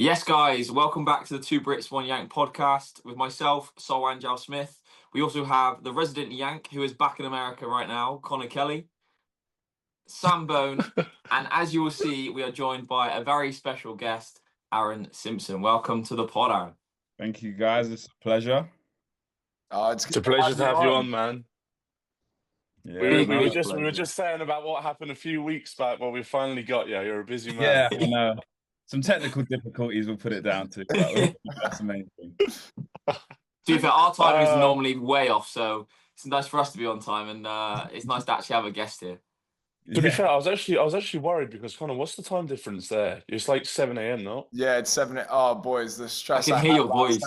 Yes, guys, welcome back to the Two Brits, One Yank podcast with myself, Sol Angel Smith. We also have the resident Yank, who is back in America right now, Connor Kelly, Sam Bone, and as you will see, we are joined by a very special guest, Aaron Simpson. Welcome to the pod, Aaron. Thank you, guys. It's a pleasure. It's a pleasure to have you on, man. Yeah, we were just saying about what happened a few weeks back. Well, we finally got you. You're a busy man. Yeah, I know. Some technical difficulties we'll put it down to. But that's the main thing. To be fair, our timing is normally way off, so it's nice for us to be on time, and it's nice to actually have a guest here. To be fair, I was actually worried because Connor, what's the time difference there? It's like 7 a.m. no? Yeah, it's 7 a.m. Oh, boys, the stress I can hear your voice.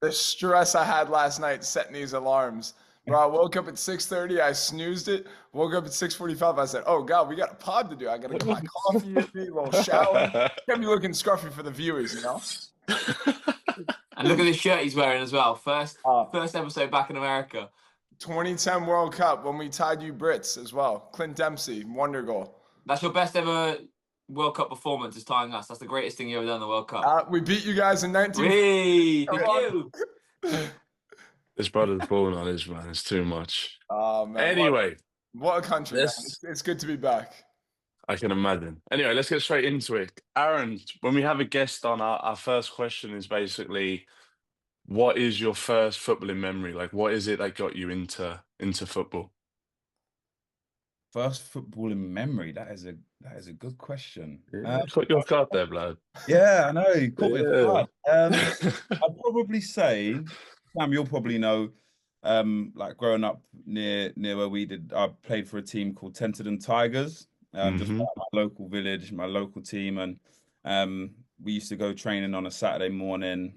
The stress I had last night setting these alarms. Bro, I woke up at 6:30. I snoozed it. Woke up at 6:45. I said, "Oh God, we got a pod to do. I got to get my coffee with me, a little shower. Can't be looking scruffy for the viewers, you know." And look at the shirt he's wearing as well. First episode back in America. 2010 World Cup when we tied you Brits as well. Clint Dempsey, wonder goal. That's your best ever World Cup performance, is tying us. That's the greatest thing you ever done in the World Cup. We beat you guys in 19. Hey, thank you. This brother's balling on his man. It's too much. Oh man. Anyway, what a country. It's good to be back. I can imagine. Anyway, let's get straight into it. Aaron, when we have a guest on, our first question is basically, what is your first footballing memory? Like, what is it that got you into football? First footballing memory. That is a good question. Got your card there, blood. Yeah, I know. You caught me off guard. I'd probably say, Sam, you'll probably know, like growing up near where we did, I played for a team called Tenterden Tigers, just like my local village, my local team, and we used to go training on a Saturday morning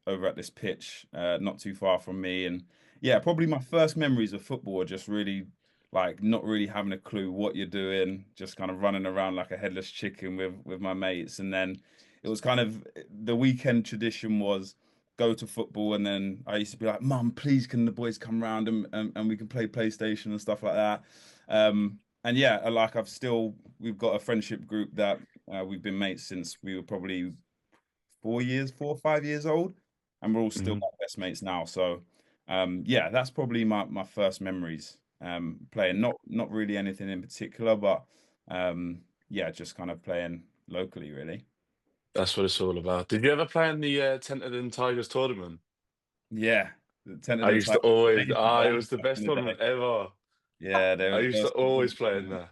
over at this pitch, not too far from me. And yeah, probably my first memories of football are just really like not really having a clue what you're doing, just kind of running around like a headless chicken with my mates. And then it was kind of the weekend tradition was go to football, and then I used to be like, "Mum, please, can the boys come round and we can play PlayStation and stuff like that." And yeah, like we've got a friendship group that we've been mates since we were probably 4 or 5 years old, and we're all still best mates now. So yeah, that's probably my first memories playing. Not really anything in particular, but yeah, just kind of playing locally, really. That's what it's all about. Did you ever play in the Tenterden Tigers tournament? Yeah. I used to always, it was the best tournament ever. Yeah, I used to always play in there.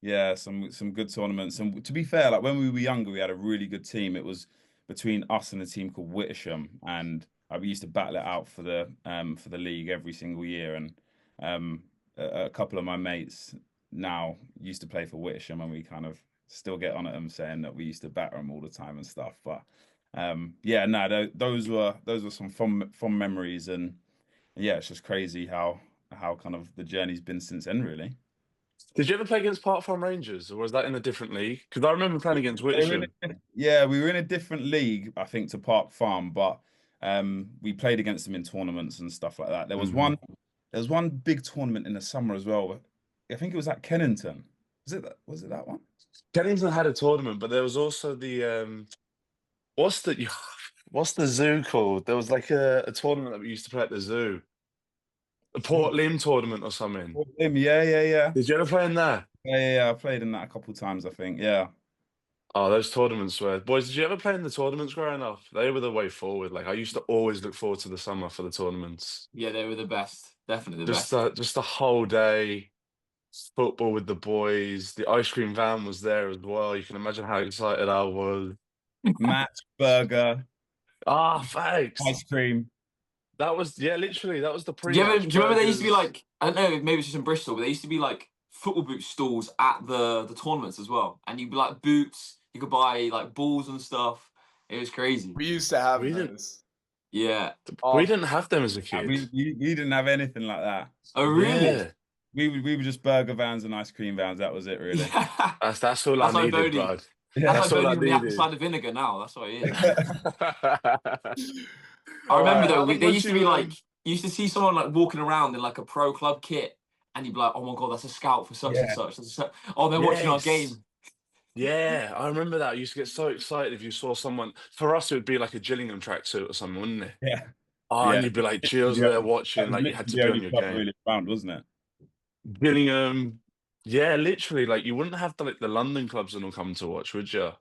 Yeah, some good tournaments. And to be fair, like when we were younger, we had a really good team. It was between us and a team called Wittersham, and we used to battle it out for the league every single year. And a couple of my mates now used to play for Wittersham, and we kind of still get on at them saying that we used to batter them all the time and stuff. But yeah, no, those were some fun memories, and yeah, it's just crazy how kind of the journey's been since then, really. Did you ever play against Park Farm Rangers, or was that in a different league? Because I remember playing against Wittersham. Yeah, we were in a different league, I think, to Park Farm, but we played against them in tournaments and stuff like that. There was one big tournament in the summer as well. I think it was at Kennington. Was it that one? Kennington had a tournament, but there was also the what's the zoo called? There was like a tournament that we used to play at the zoo. A Port Lim tournament or something. Port Lim, yeah. Did you ever play in there? Yeah. I played in that a couple of times, I think. Yeah. Oh, those tournaments were... Boys, did you ever play in the tournaments growing up? They were the way forward. Like, I used to always look forward to the summer for the tournaments. Yeah, they were the best. Definitely the best. Just the whole day, football with the boys. The ice cream van was there as well. You can imagine how excited I was. Matt, burger. Thanks. Ice cream. That was, literally, that was the pre. Do you remember there used to be like, I don't know, maybe it's just in Bristol, but there used to be like football boot stalls at the tournaments as well. And you'd be like boots, you could buy like balls and stuff. It was crazy. We used to have those. Yeah. We didn't have them as a kid. We didn't have anything like that. Oh, really? Yeah. We were just burger vans and ice cream vans. That was it, really. That's all I needed, bud. That's all I needed. Apple cider vinegar now. That's what it is. I remember though, they used to be like, you used to see someone like walking around in like a pro club kit, and you'd be like, "Oh my god, that's a scout for such and such." Oh, they're watching our game. Yeah, I remember that. I used to get so excited if you saw someone. For us, it would be like a Gillingham tracksuit or something, wouldn't it? Yeah, Oh, and yeah. you'd be like, Gio's Yeah, there that watching. was Like, you had literally to the be on only your club game. really around, wasn't it? Gillingham, yeah, literally. Like, you wouldn't have the London clubs and all come to watch, would you?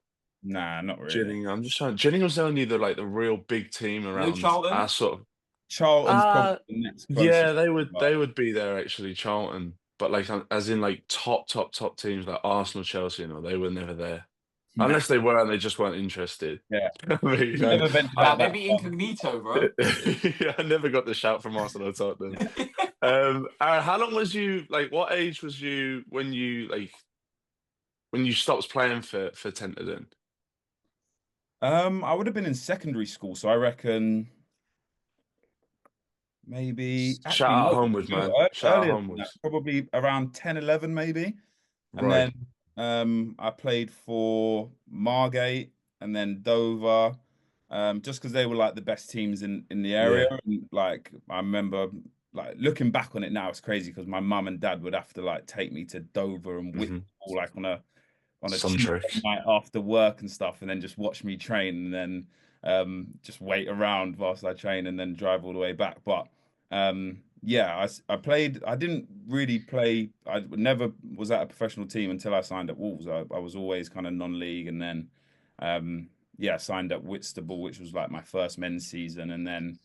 Nah, not really. Gillingham. I'm just trying. Gillingham's only the real big team No around Charlton. our sort of. Charlton's probably the next Yeah, closest. they would be there actually, Charlton. But like as in like top teams like Arsenal, Chelsea, they were never there. Nah, Unless they were and they just weren't interested. yeah. I mean, Never ventured I, out that Maybe far. incognito, bro. yeah, I never got the shout from Arsenal or Tottenham. Aaron, how long was you like? What age was you when you stopped playing for Tenterden? I would have been in secondary school, so I reckon maybe Shout actually out no, Homewood, no, man. Shout out earlier than that, Homewood. probably around 10, 11 maybe. And Right. then I played for Margate and then Dover, just because they were like the best teams in the area. Yeah. And like I remember like looking back on it now, it's crazy because my mum and dad would have to like take me to Dover and Hmm. Whitehall like on a Some Tuesday tricks. night after work and stuff, and then just watch me train and then just wait around whilst I train and then drive all the way back. But yeah, I played. I didn't really play. I never was at a professional team until I signed at Wolves. I was always kind of non-league, and then yeah, signed at Whitstable, which was like my first men's season, and then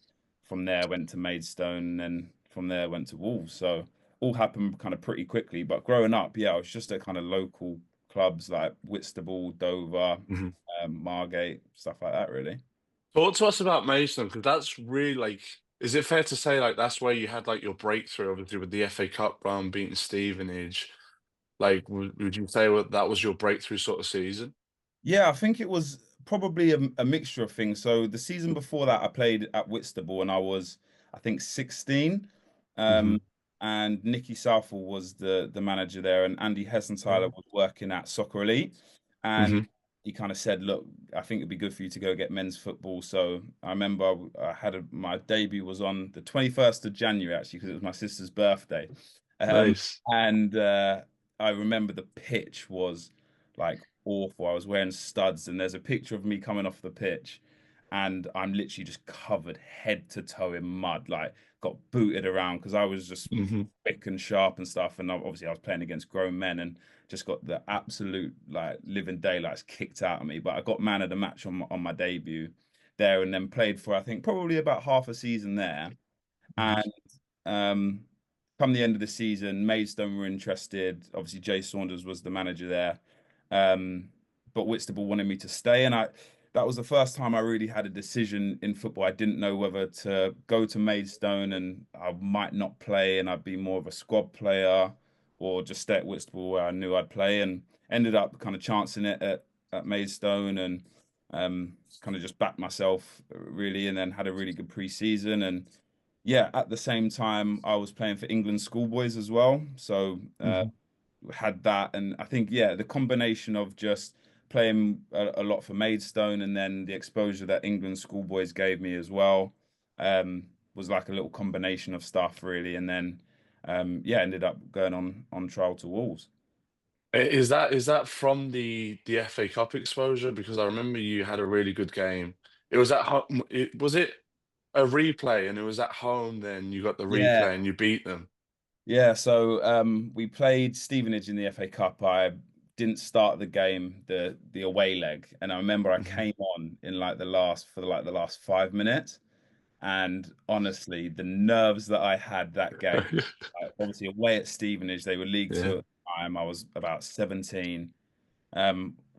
from there went to Maidstone, and then from there went to Wolves. So all happened kind of pretty quickly. But growing up, yeah, I was just at kind of local clubs like Whitstable, Dover, Hmm. Margate, stuff like that, really. Talk to us about Mason, because that's really like, is it fair to say like that's where you had like your breakthrough, obviously with the FA Cup run, beating Stevenage? Like, would you say that was your breakthrough sort of season? Yeah, I think it was probably a mixture of things. So the season before that, I played at Whitstable and I was, I think, 16. Hmm. Um, and Nicky Southall was the manager there, and Andy Hessenthaler was working at Soccer Elite. And Hmm. he kind of said, "Look, I think it'd be good for you to go get men's football." So I remember I had my debut was on the 21st of January, actually, because it was my sister's birthday. Nice. And I remember the pitch was like awful. I was wearing studs, and there's a picture of me coming off the pitch, and I'm literally just covered head to toe in mud, like got booted around because I was just Hmm. quick and sharp and stuff. And obviously, I was playing against grown men and just got the absolute like living daylights kicked out of me. But I got man of the match on my debut there, and then played for I think probably about half a season there. And um, come the end of the season, Maidstone were interested. Obviously, Jay Saunders was the manager there. But Whitstable wanted me to stay, and that was the first time I really had a decision in football. I didn't know whether to go to Maidstone and I might not play and I'd be more of a squad player, or just stay at Whitstable where I knew I'd play, and ended up kind of chancing it at Maidstone and kind of just backed myself really, and then had a really good pre-season. And yeah, at the same time, I was playing for England schoolboys as well. So Hmm. had that, and I think yeah, the combination of just playing a lot for Maidstone and then the exposure that England schoolboys gave me as well was like a little combination of stuff really, and then yeah, ended up going on trial to Wolves. Is that from the FA Cup exposure? Because I remember you had a really good game. It was at home. Was it a replay, and it was at home? Then you got the Yeah, replay and you beat them. yeah. So we played Stevenage in the FA Cup. I didn't start the game, the away leg, and I remember I Hmm. came on in like the last 5 minutes. And honestly, the nerves that I had that game, obviously away at Stevenage, they were League Yeah. Two at the time. I was about 17.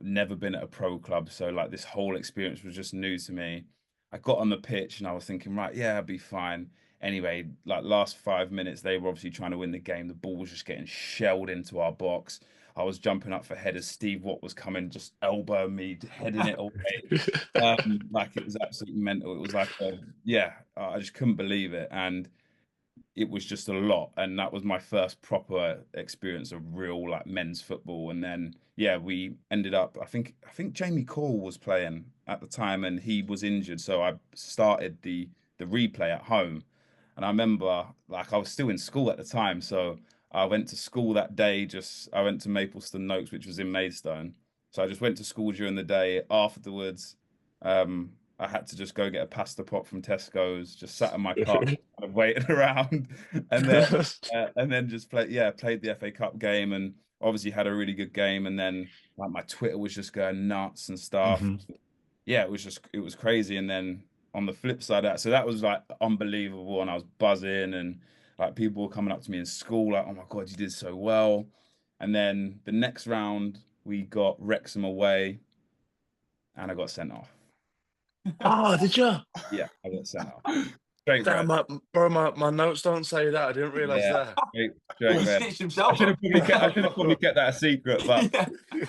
Never been at a pro club, so like this whole experience was just new to me. I got on the pitch and I was thinking, right, yeah, I'll be fine. Anyway, like last 5 minutes, they were obviously trying to win the game. The ball was just getting shelled into our box. I was jumping up for headers. Steve Watt was coming, just elbowing me, heading it away. Like it was absolutely mental. It was like yeah, I just couldn't believe it. And it was just a lot, and that was my first proper experience of real like men's football. And then yeah, we ended up I think Jamie Cole was playing at the time and he was injured, so I started the replay at home. And I remember like I was still in school at the time, so I went to school that day. Just I went to Maplestone Noakes, which was in Maidstone, So I just went to school during the day. Afterwards, I had to just go get a pasta pot from Tesco's, just sat in my car, kind of waiting around, and then just played the FA Cup game, and obviously had a really good game. And then like my Twitter was just going nuts and stuff. Yeah, it was crazy. And then on the flip side of that, so that was like unbelievable, and I was buzzing, and like people were coming up to me in school, like, "Oh my God, you did so well." And then the next round, we got Wrexham away, and I got sent off. Oh, did you? Yeah, I got sent off. Straight Damn, red. bro, my notes don't say that. I didn't realize Yeah, that. straight He red. stitched himself I up. should have probably kept that a secret, but Yeah.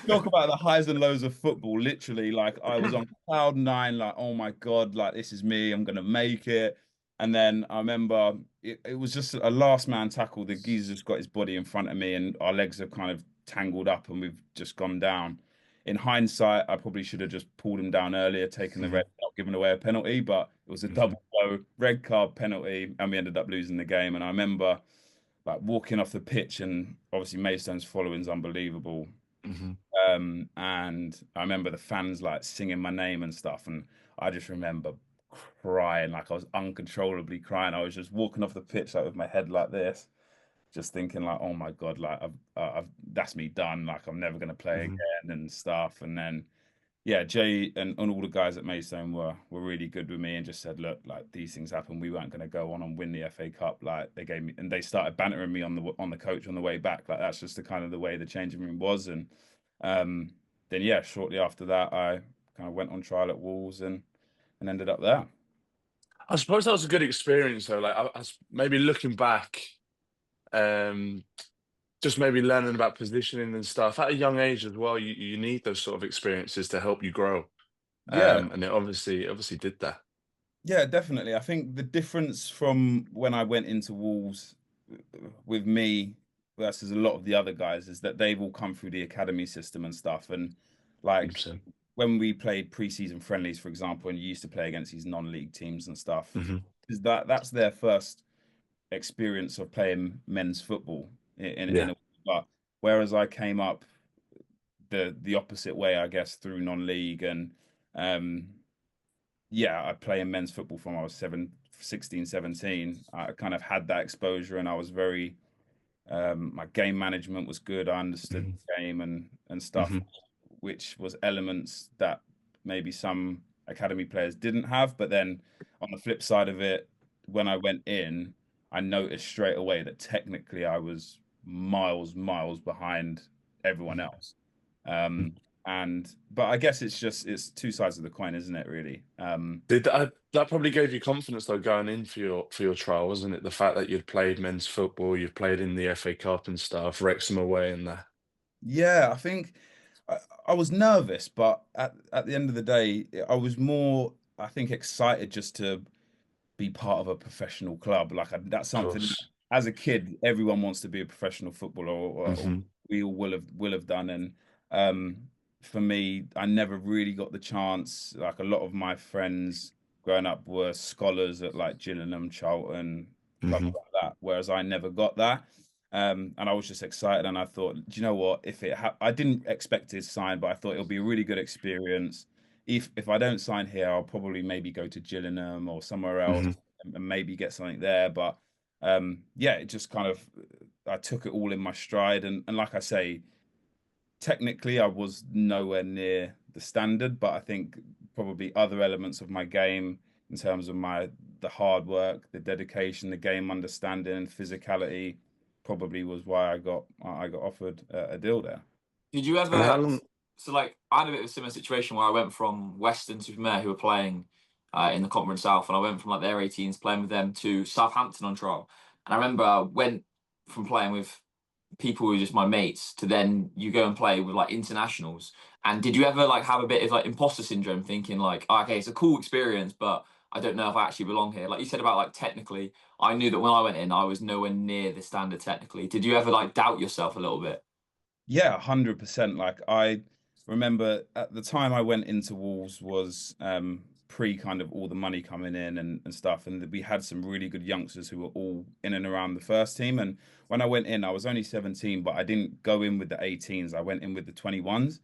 talk about the highs and lows of football. Literally, like I was on cloud nine, like, oh my God, like this is me, I'm gonna make it. And then I remember it was just a last man tackle. The geezer just got his body in front of me, and our legs have kind of tangled up, and we've just gone down. In hindsight, I probably should have just pulled him down earlier, taken the red, not given away a penalty, but it was a double blow, red card, penalty, and we ended up losing the game. And I remember like walking off the pitch, and obviously Maystone's following is unbelievable. And I remember the fans like singing my name and stuff, and I just remember crying, like I was uncontrollably crying. I was just walking off the pitch like with my head like this, just thinking like, oh my God, like I've that's me done. Like I'm never gonna play again and stuff. And then yeah, Jay and all the guys at Maidstone were really good with me and just said, look, like these things happen. We weren't going to go on and win the FA Cup. Like they gave me, and they started bantering me on the coach on the way back. Like that's just the kind of the way the changing room was. And then yeah, shortly after that, I kind of went on trial at Wolves and ended up there. I suppose that was a good experience though. Like maybe looking back, um, just maybe learning about positioning and stuff at a young age as well. You need those sort of experiences to help you grow. Yeah, And it obviously did that. yeah, definitely. I think the difference from when I went into Wolves with me versus a lot of the other guys is that they've all come through the academy system and stuff. And like Simpson. when we played preseason friendlies, for example, and you used to play against these non-league teams and stuff, is that's their first experience of playing men's football in Yeah. a but whereas I came up the opposite way, I guess, through non-league and um yeah, I play in men's football from I was 16, 17. I kind of had that exposure and I was very my game management was good. I understood the game and stuff, which was elements that maybe some academy players didn't have. But then on the flip side of it, when I went in, I noticed straight away that technically I was miles behind everyone else. But I guess it's two sides of the coin, isn't it, really? Did that probably gave you confidence though going in for your trial, wasn't it? The fact that you'd played men's football, you've played in the FA Cup and stuff, Wrexham away and that. Yeah, I think I was nervous, but at the end of the day, I was more, I think, excited just to be part of a professional club. Like that's Of something course. as a kid, everyone wants to be a professional footballer, or we all will have done. And um, for me, I never really got the chance. Like a lot of my friends growing up were scholars at like Gillingham, Charlton, clubs like that, whereas I never got that. And I was just excited, and I thought, do you know what? If I didn't expect to sign, but I thought it'll be a really good experience. If I don't sign here, I'll probably maybe go to Gillingham or somewhere else and maybe get something there. But yeah, it just kind of I took it all in my stride, and like I say, technically I was nowhere near the standard, but I think probably other elements of my game in terms of the hard work, the dedication, the game understanding, and physicality probably was why I got offered a deal there. Did you And how ever? long? So, like, I had a bit of a similar situation where I went from Western Supermare, who were playing in the Conference South, and I went from like their 18s playing with them to Southampton on trial. And I remember I went from playing with people who were just my mates to then you go and play with like internationals. And did you ever like have a bit of like imposter syndrome, thinking like, oh, okay, it's a cool experience, but I don't know if I actually belong here? Like you said about like technically, I knew that when I went in, I was nowhere near the standard technically. Did you ever like doubt yourself a little bit? Yeah, 100%. Like I remember at the time I went into Wolves was pre kind of all the money coming in and stuff, and we had some really good youngsters who were all in and around the first team. And when I went in, I was only 17, but I didn't go in with the 18s. I went in with the 21s.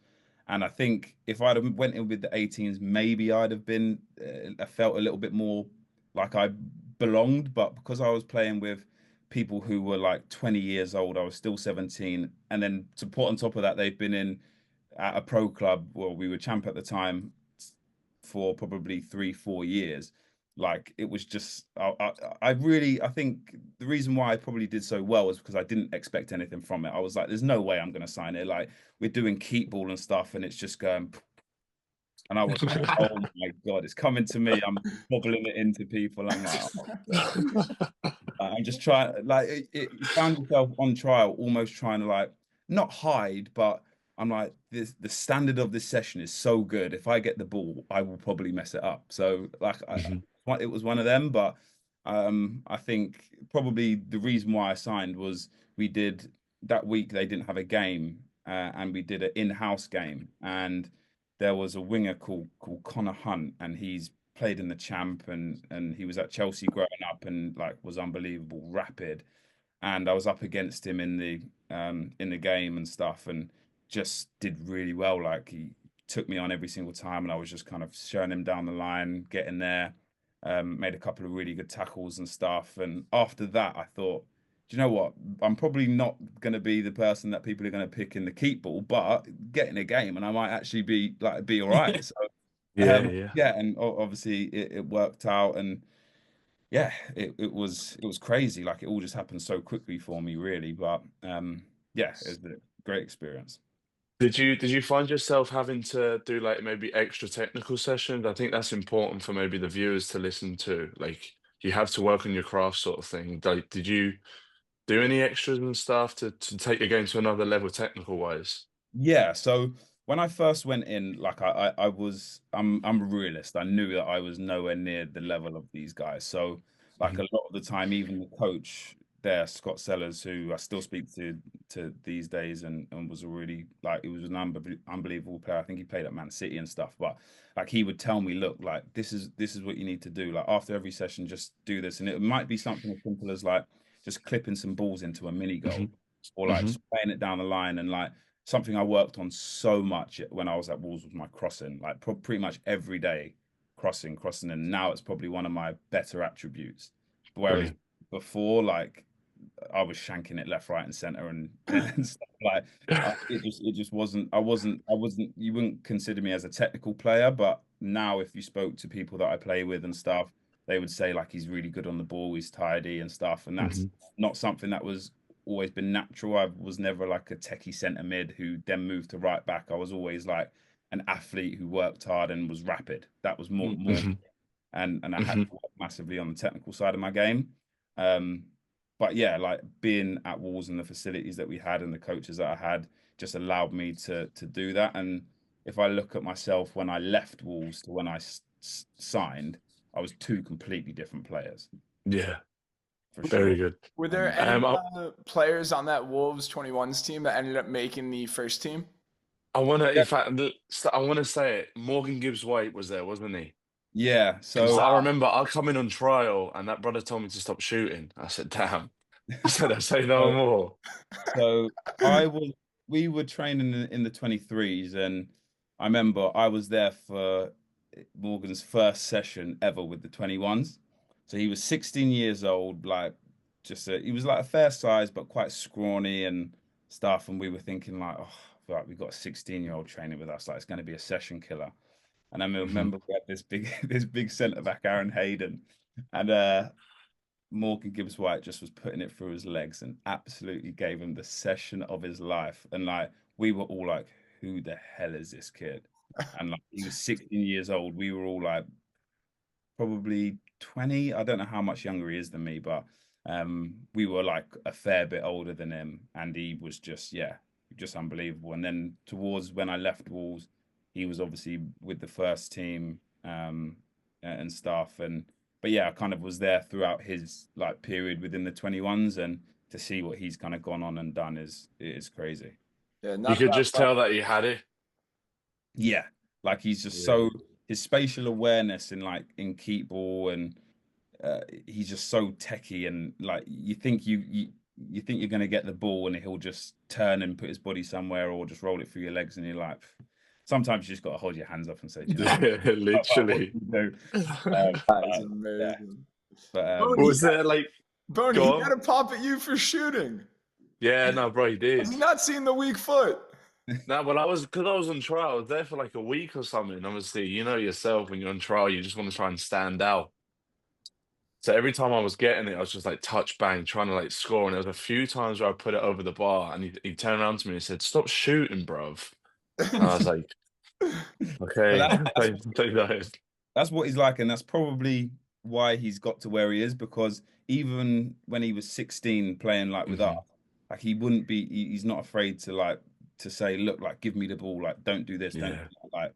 And I think if I'd have went in with the 18s, maybe I'd have been, I felt a little bit more like I belonged. But because I was playing with people who were like 20 years old, I was still 17. And then to put on top of that, they've been in at a pro club. Well, we were champ at the time for probably 3-4 years. Like it was just, I think the reason why I probably did so well was because I didn't expect anything from it. I was like, there's no way I'm going to sign it. Like we're doing keep ball and stuff, and it's just going. And I was like, oh my God, it's coming to me. I'm bobbling it into people. I'm like, oh God. I'm just trying, like, you found yourself on trial, almost trying to, like, not hide, but I'm like, the standard of this session is so good. If I get the ball, I will probably mess it up. So, like, it was one of them, but I think probably the reason why I signed was we did that week, they didn't have a game, and we did an in-house game. And there was a winger called Connor Hunt, and he's played in the champ, and he was at Chelsea growing up, and like was unbelievable, rapid. And I was up against him in the game and stuff, and just did really well. Like he took me on every single time, and I was just kind of showing him down the line, getting there. Made a couple of really good tackles and stuff. And after that, I thought, do you know what? I'm probably not going to be the person that people are going to pick in the keep ball, but get in a game, and I might actually be all right. So Yeah. yeah, and obviously it worked out, and yeah, it was crazy. Like it all just happened so quickly for me, really. But yeah, it was a great experience. Did you find yourself having to do like maybe extra technical sessions? I think that's important for maybe the viewers to listen to. Like you have to work on your craft sort of thing. Like, did you do any extras and stuff to take your game to another level technical wise? Yeah, so when I first went in, like I'm a realist. I knew that I was nowhere near the level of these guys. So like Mhm. a lot of the time, even the coach there, Scott Sellers, who I still speak to these days, and was a really like he was an unbelievable player. I think he played at Man City and stuff. But like he would tell me, look, like this is what you need to do. Like after every session, just do this, and it might be something as simple as like just clipping some balls into a mini goal, Mhm. or like Mhm. just playing it down the line, and like something I worked on so much when I was at Wolves was my crossing, like pretty much every day, crossing, and now it's probably one of my better attributes. Whereas Brilliant. before, like I was shanking it left, right, and center, and stuff like it just wasn't. I wasn't. You wouldn't consider me as a technical player, but now if you spoke to people that I play with and stuff, they would say like he's really good on the ball, he's tidy and stuff, and that's Mhm. not something that was always been natural. I was never like a techie centre mid who then moved to right back. I was always like an athlete who worked hard and was rapid. That was more, Mhm. and I had Mhm. to work massively on the technical side of my game. Um, but yeah, like being at Wolves and the facilities that we had and the coaches that I had just allowed me to do that. And if I look at myself when I left Wolves to when I signed, I was two completely different players Yeah. for Very sure. good. Were there And any I, players on that Wolves 21s team that ended up making the first team? I wanna, yeah, in fact, I wanna say it. Morgan Gibbs White was there, wasn't he? yeah. Because So I remember I come in on trial and that brother told me to stop shooting. I said, "Damn." I said, "I say no so more." So I was, we were training in the 23s, and I remember I was there for Morgan's first session ever with the 21s. So he was 16 years old, like he was like a fair size, but quite scrawny and stuff. And we were thinking like, oh, right, we've got a 16-year-old training with us, like it's going to be a session killer. And I Mhm. remember we had this big, this big centre back, Aaron Hayden, and Morgan Gibbs White just was putting it through his legs and absolutely gave him the session of his life. And like we were all like, who the hell is this kid? And like he was 16 years old. We were all like probably 20. I don't know how much younger he is than me, but we were like a fair bit older than him. And he was just, yeah, just unbelievable. And then towards when I left Wolves, he was obviously with the first team and stuff. And but yeah, I kind of was there throughout his like period within the 21s, and to see what he's kind of gone on and done is crazy. Yeah, You not a could bad just tell that he had it. Yeah, like he's just Yeah. so his spatial awareness in like in keep ball, and he's just so techie, and like you think you're gonna get the ball and he'll just turn and put his body somewhere or just roll it through your legs, and you're like, sometimes you just got to hold your hands up and say, literally. That is amazing. But Was there like? Boney, Go he on. got a pop at you for shooting. Yeah, no, bro, he did. Has he not seen the weak foot? No, but I was on trial. I was there for like a week or something. Obviously, you know yourself when you're on trial, you just want to try and stand out. So every time I was getting it, I was just like touch bang, trying to like score. And there was a few times where I put it over the bar, and he turned around to me and said, "Stop shooting, bruv." And I was like, "Okay, that's what he's like, and that's probably why he's got to where he is. Because even when he was 16, playing like with us, like he wouldn't be. He's not afraid to like to say, "Look, like give me the ball. Like don't do this, don't do that," like."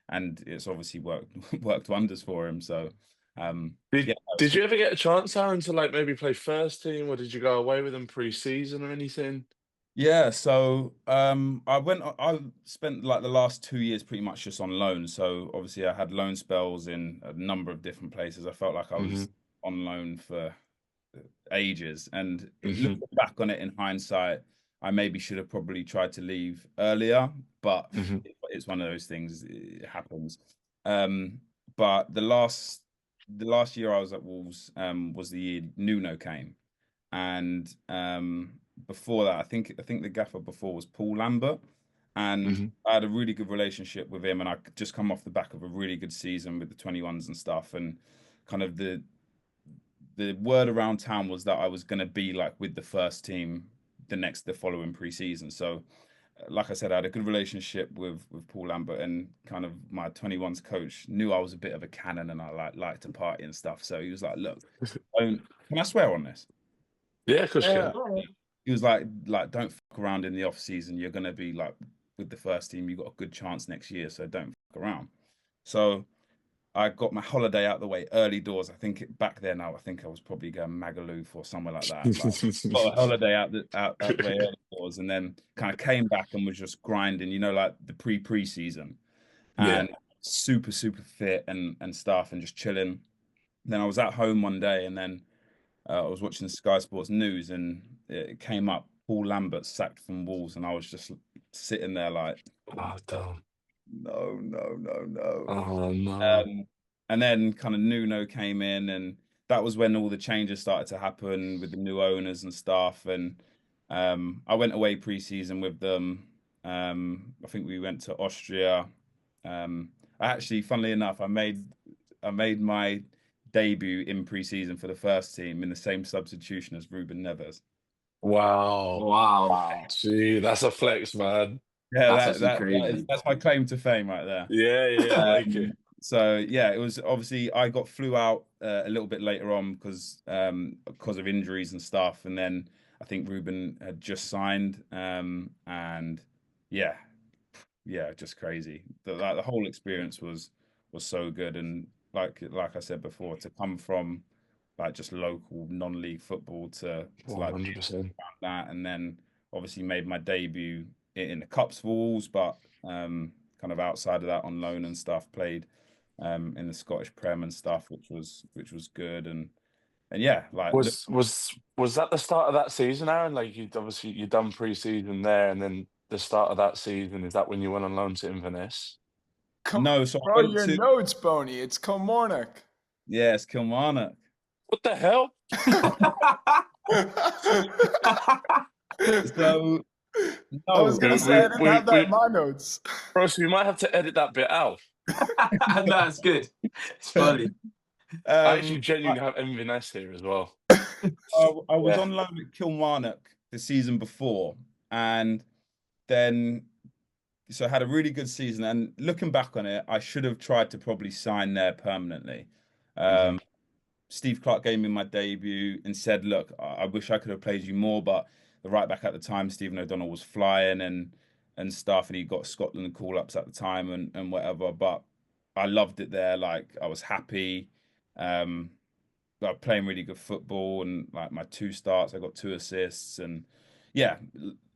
And it's obviously worked wonders for him. So, Did yeah. Did you ever get a chance, Aaron, to like maybe play first team, or did you go away with them pre-season or anything? Yeah, so I spent like the last 2 years pretty much just on loan. So obviously I had loan spells in a number of different places. I felt like I was on loan for ages. And looking back on it in hindsight, I maybe should have probably tried to leave earlier, but it's one of those things, it happens. But the last year I was at Wolves was the year Nuno came. And before that, I think the gaffer before was Paul Lambert, and I had a really good relationship with him, and I could just come off the back of a really good season with the 21s and stuff, and kind of the word around town was that I was going to be like with the first team the following pre-season. So, like I said, I had a good relationship with Paul Lambert, and kind of my 21s coach knew I was a bit of a cannon and I like to party and stuff. So he was like, "Look, can I swear on this?" Yeah, of course you Yeah. can. He was like don't fuck around in the off season. You're gonna be like with the first team. You got a good chance next year, so don't fuck around. So I got my holiday out the way early doors. I think back then I think I was probably going Magaluf or somewhere like that. Like got a holiday out the way early doors, and then kind of came back and was just grinding. You know, like the pre-season, Yeah. and super fit and stuff, and just chilling. Then I was at home one day, and then I was watching the Sky Sports news, and it came up Paul Lambert sacked from Wolves, and I was just sitting there like, Oh, damn. no. Oh, no. And then kind of Nuno came in, and that was when all the changes started to happen with the new owners and stuff. And I went away pre-season with them. I think we went to Austria. I actually, funnily enough, I made my debut in pre-season for the first team in the same substitution as Ruben Neves. Wow. Wow. Gee, that's a flex, man. Yeah, That's actually crazy. that's my claim to fame right there. Yeah, I like it. So yeah, it was obviously I flew out a little bit later on because of injuries and stuff, and then I think Ruben had just signed, and yeah, just crazy. The whole experience was so good, and like I said before, to come from like just local non-league football to like 100%. that, and then obviously made my debut in the cups for Wolves, but kind of outside of that on loan and stuff, played in the Scottish Prem and stuff, which was good, and yeah, like look, Was that the start of that season, Aaron? Like you done pre-season there, and then the start of that season, is that when you went on loan to Inverness? no, so I Bro, went your to notes, Boney. It's Kilmarnock. it's Kilmarnock. What the hell? So I was no, gonna say I didn't have that in my notes. Bro, so we might have to edit that bit out. No, it's good. It's funny. I actually genuinely have Inverness here as well. I was Yeah. on loan at Kilmarnock the season before, and then so I had a really good season. And looking back on it, I should have tried to probably sign there permanently. Steve Clark gave me my debut and said, "Look, I wish I could have played you more, but the right back at the time, Stephen O'Donnell, was flying and stuff, and he got Scotland call-ups at the time and whatever. But I loved it there. Like I was happy. Like playing really good football, and like my 2 starts, I got 2 assists, and yeah,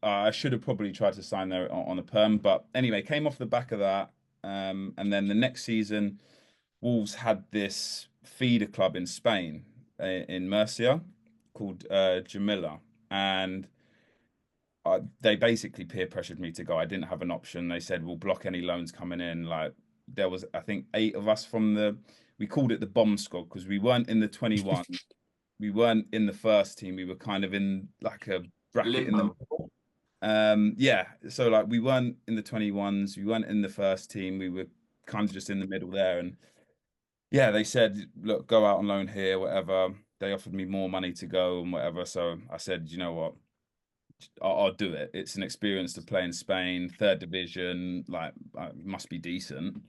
I should have probably tried to sign there on a perm. But anyway, came off the back of that, and then the next season, Wolves had this feeder club in Spain, in Murcia, called Jamila, and they basically peer pressured me to go. I didn't have an option. They said, we'll block any loans coming in. Like, there was, I think, 8 of us we called it the bomb squad, because we weren't in the 21. We weren't in the first team. We were kind of in like a bracket in the middle. Yeah, so like we weren't in the 21s, we weren't in the first team, we were kind of just in the middle there. And yeah, they said, look, go out on loan here, whatever. They offered me more money to go and whatever. So I said, you know what, I'll do it. It's an experience to play in Spain, third division, like must be decent.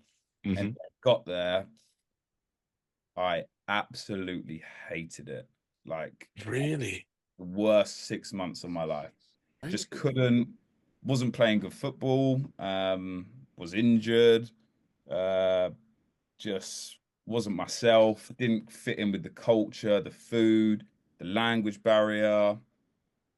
And got there, I absolutely hated it. Like, really, the worst 6 months of my life. Just wasn't playing good football, was injured, just wasn't myself, didn't fit in with the culture, the food, the language barrier.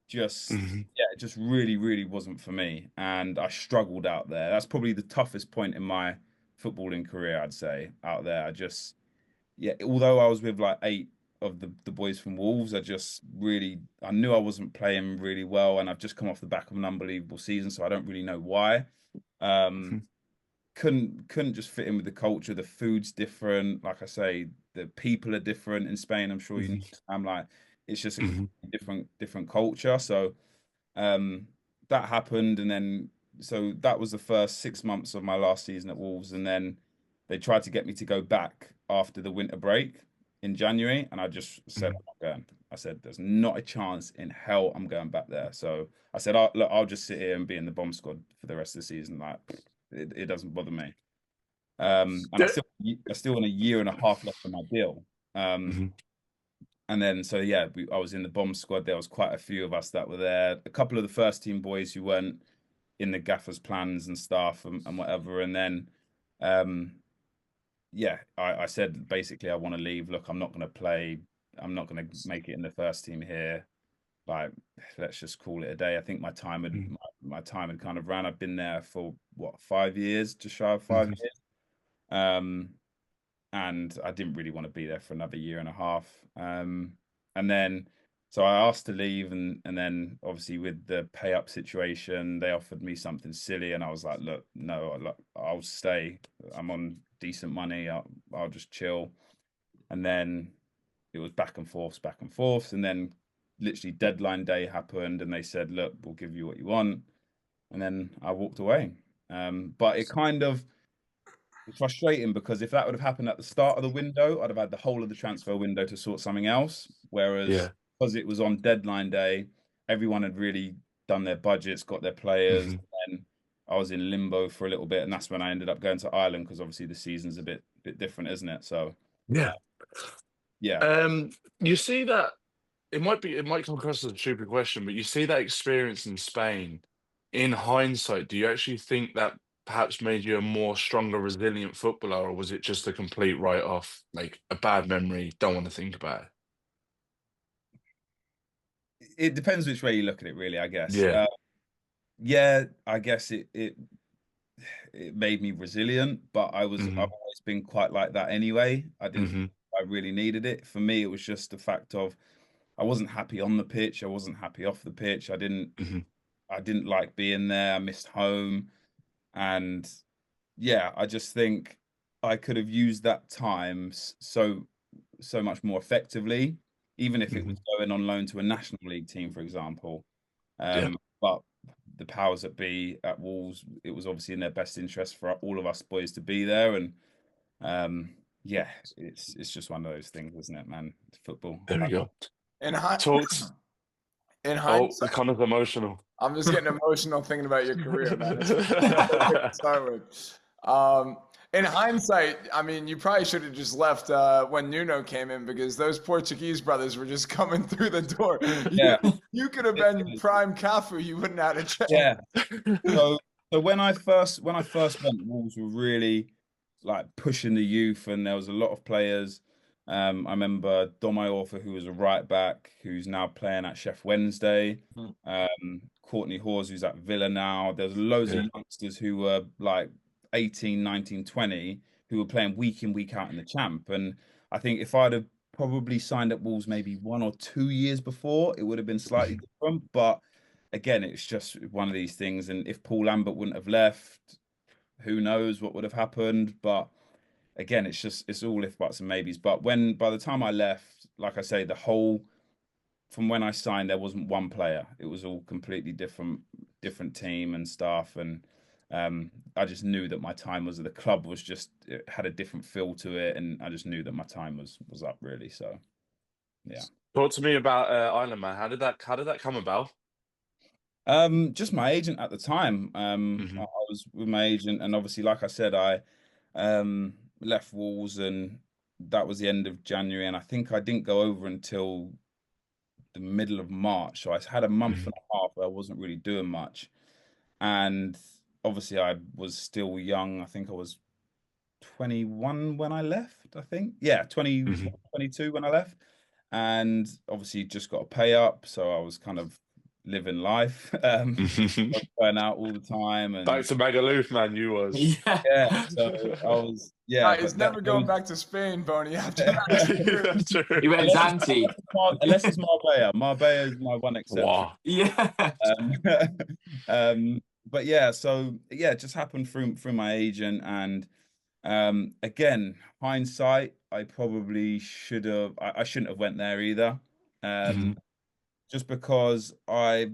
Just, yeah, it just really, really wasn't for me. And I struggled out there. That's probably the toughest point in my footballing career, I'd say, out there. Yeah, although I was with like 8 of the boys from Wolves, I knew I wasn't playing really well, and I've just come off the back of an unbelievable season, so I don't really know why. Couldn't just fit in with the culture. The food's different. Like I say, the people are different in Spain. I'm sure you know. I'm like, it's just a different culture. So that happened, and then so that was the first 6 months of my last season at Wolves, and then they tried to get me to go back after the winter break in January, and I just said, I'm not going. I said, there's not a chance in hell I'm going back there. So I said, look, I'll just sit here and be in the bomb squad for the rest of the season. Like, it doesn't bother me. And I still want a year and a half left on my deal. And then, so yeah, I was in the bomb squad. There was quite a few of us that were there. A couple of the first team boys who weren't in the gaffer's plans and stuff and whatever. And then, yeah, I said, basically, I want to leave. Look, I'm not going to play. I'm not going to make it in the first team here. Like, let's just call it a day. I think my time had kind of ran. I've been there for what, 5 years, just shy of 5 years. And I didn't really want to be there for another year and a half. And then, so I asked to leave, and then obviously with the pay up situation, they offered me something silly, and I was like, look, no, I'll stay. I'm on decent money. I'll just chill. And then it was back and forth, and then literally deadline day happened, and they said, look, we'll give you what you want. And then I walked away. But it kind of, it's frustrating, because if that would have happened at the start of the window, I'd have had the whole of the transfer window to sort something else. Whereas because it was on deadline day, everyone had really done their budgets, got their players, and I was in limbo for a little bit, and that's when I ended up going to Ireland, because obviously the season's a bit different, isn't it? So yeah. You see that it might come across as a stupid question, but you see that experience in Spain. In hindsight, do you actually think that perhaps made you a more stronger, resilient footballer, or was it just a complete write-off, like a bad memory, don't want to think about it? It depends which way you look at it, really, I guess. Yeah. Yeah, I guess it made me resilient, but I've always been quite like that anyway. I really needed it. For me, it was just the fact of I wasn't happy on the pitch. I wasn't happy off the pitch. I didn't like being there. I missed home. And yeah, I just think I could have used that time so much more effectively, even if it was going on loan to a National League team, for example. But the powers that be at Wolves, it was obviously in their best interest for all of us boys to be there. And yeah, it's just one of those things, isn't it, man? It's football. There we go. In Hindsight, Connor's emotional. I'm just getting emotional thinking about your career, man. It's to start with. In hindsight, I mean, you probably should have just left when Nuno came in, because those Portuguese brothers were just coming through the door. Yeah, you could have been prime Cafu. You wouldn't have had a chance. Yeah. So when I first went, Wolves were really like pushing the youth, and there was a lot of players. I remember Domayorfa, who was a right back, who's now playing at Sheff Wednesday. Courtney Hawes, who's at Villa now. There's loads of youngsters who were like 18, 19, 20, who were playing week in, week out in the Champ. And I think if I'd have probably signed at Wolves maybe 1 or 2 years before, it would have been slightly different. But again, it's just one of these things. And if Paul Lambert wouldn't have left, who knows what would have happened? But again, it's all if buts and maybes. But by the time I left, like I say, from when I signed, there wasn't one player. It was all completely different team and stuff. And I just knew that my time was the club was just it had a different feel to it, and I just knew that my time was up really. So yeah. Talk to me about Ireland, man. How did that come about? Just my agent at the time. I was with my agent, and obviously, like I said, I left Wolves, and that was the end of January, and I think I didn't go over until the middle of March. So I had a month and a half where I wasn't really doing much, and obviously I was still young. I think I was 21 when I left. I think, yeah, 22 when I left, and obviously just got a pay up, so I was kind of living life, going out all the time, and Back to Magaluf, man. You was yeah. So I was, yeah. He's never going back to Spain, Boney. After that, That's true. You went Zante. Unless it's Marbella. Marbella is my one exception. Wow. Yeah. But yeah, so yeah, it just happened through my agent, and again, hindsight, I probably should have. I shouldn't have went there either. Just because I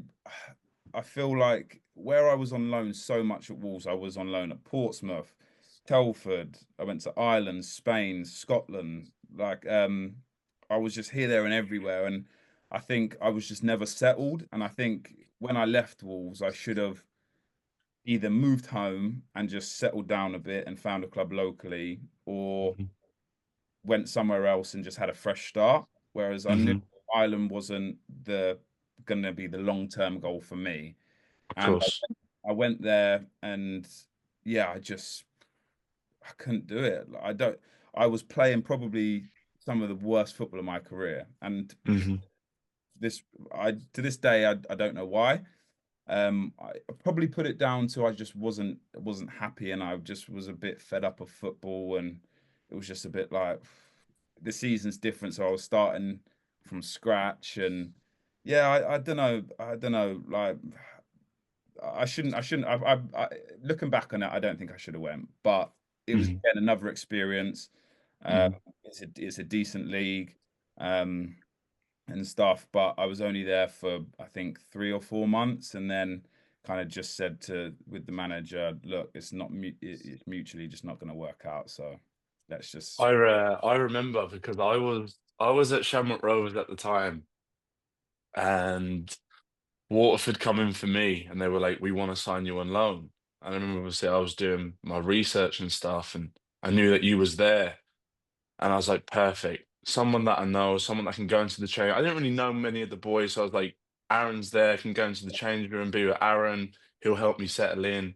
feel like where I was on loan so much at Wolves, I was on loan at Portsmouth, Telford. I went to Ireland, Spain, Scotland. Like I was just here, there, and everywhere, and I think I was just never settled. And I think when I left Wolves, I should have either moved home and just settled down a bit and found a club locally, or went somewhere else and just had a fresh start. Whereas I knew Ireland wasn't going to be the long-term goal for me. Of And course. I went there, and yeah, I couldn't do it. I was playing probably some of the worst football of my career. And to this day, I don't know why. I probably put it down to I just wasn't happy, and I just was a bit fed up of football, and it was just a bit like the season's different, so I was starting from scratch, and yeah, I don't know, like I shouldn't. Looking back on it, I don't think I should have went, but it was again another experience. It's a decent league, and stuff, but I was only there for I think 3 or 4 months, and then kind of just said with the manager, look, it's mutually just not going to work out. So let's just. I remember because I was at Shamrock Rovers at the time, and Waterford come in for me, and they were like, "We want to sign you on loan." And I remember obviously I was doing my research and stuff, and I knew that you was there, and I was like, "Perfect, someone that I know, someone that can go into the change." I didn't really know many of the boys, so I was like, "Aaron's there, can go into the change room, be with Aaron. He'll help me settle in."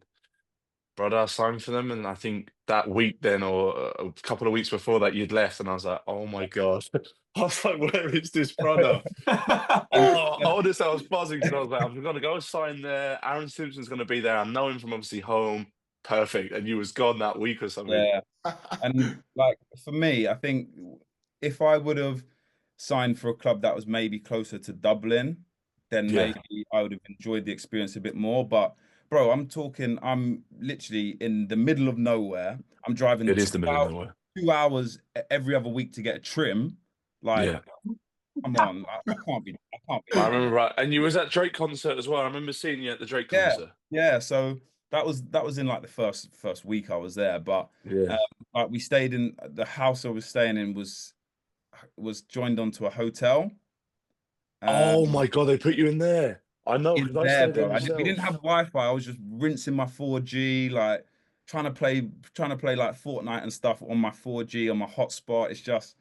Brother, I signed for them, and I think that week then, or a couple of weeks before that, you'd left, and I was like, "Oh my God." I was like, "Where is this brother?" Oh, honestly, I was buzzing because I was like, "I'm gonna go sign there. Aaron Simpson's gonna be there. I know him from obviously home. Perfect." And you was gone that week or something. Yeah, and like for me, I think if I would have signed for a club that was maybe closer to Dublin, then Yeah, maybe I would have enjoyed the experience a bit more. But bro, I'm literally in the middle of nowhere. I'm driving it two is the middle of hours, nowhere. 2 hours every other week to get a trim. Like, Yeah, come on, I can't be. I remember right. And you was at Drake concert as well. I remember seeing you at the Drake Yeah, concert. yeah. So that was in like the first week I was there, but Yeah. like we stayed in the house I was staying in was joined onto a hotel. Oh Um, my God, they put you in there. I know in because I there, stayed there bro. We didn't have myself. Wi-Fi. I was just rinsing my 4G, like trying to play like Fortnite and stuff on my 4G on my hotspot. It's just,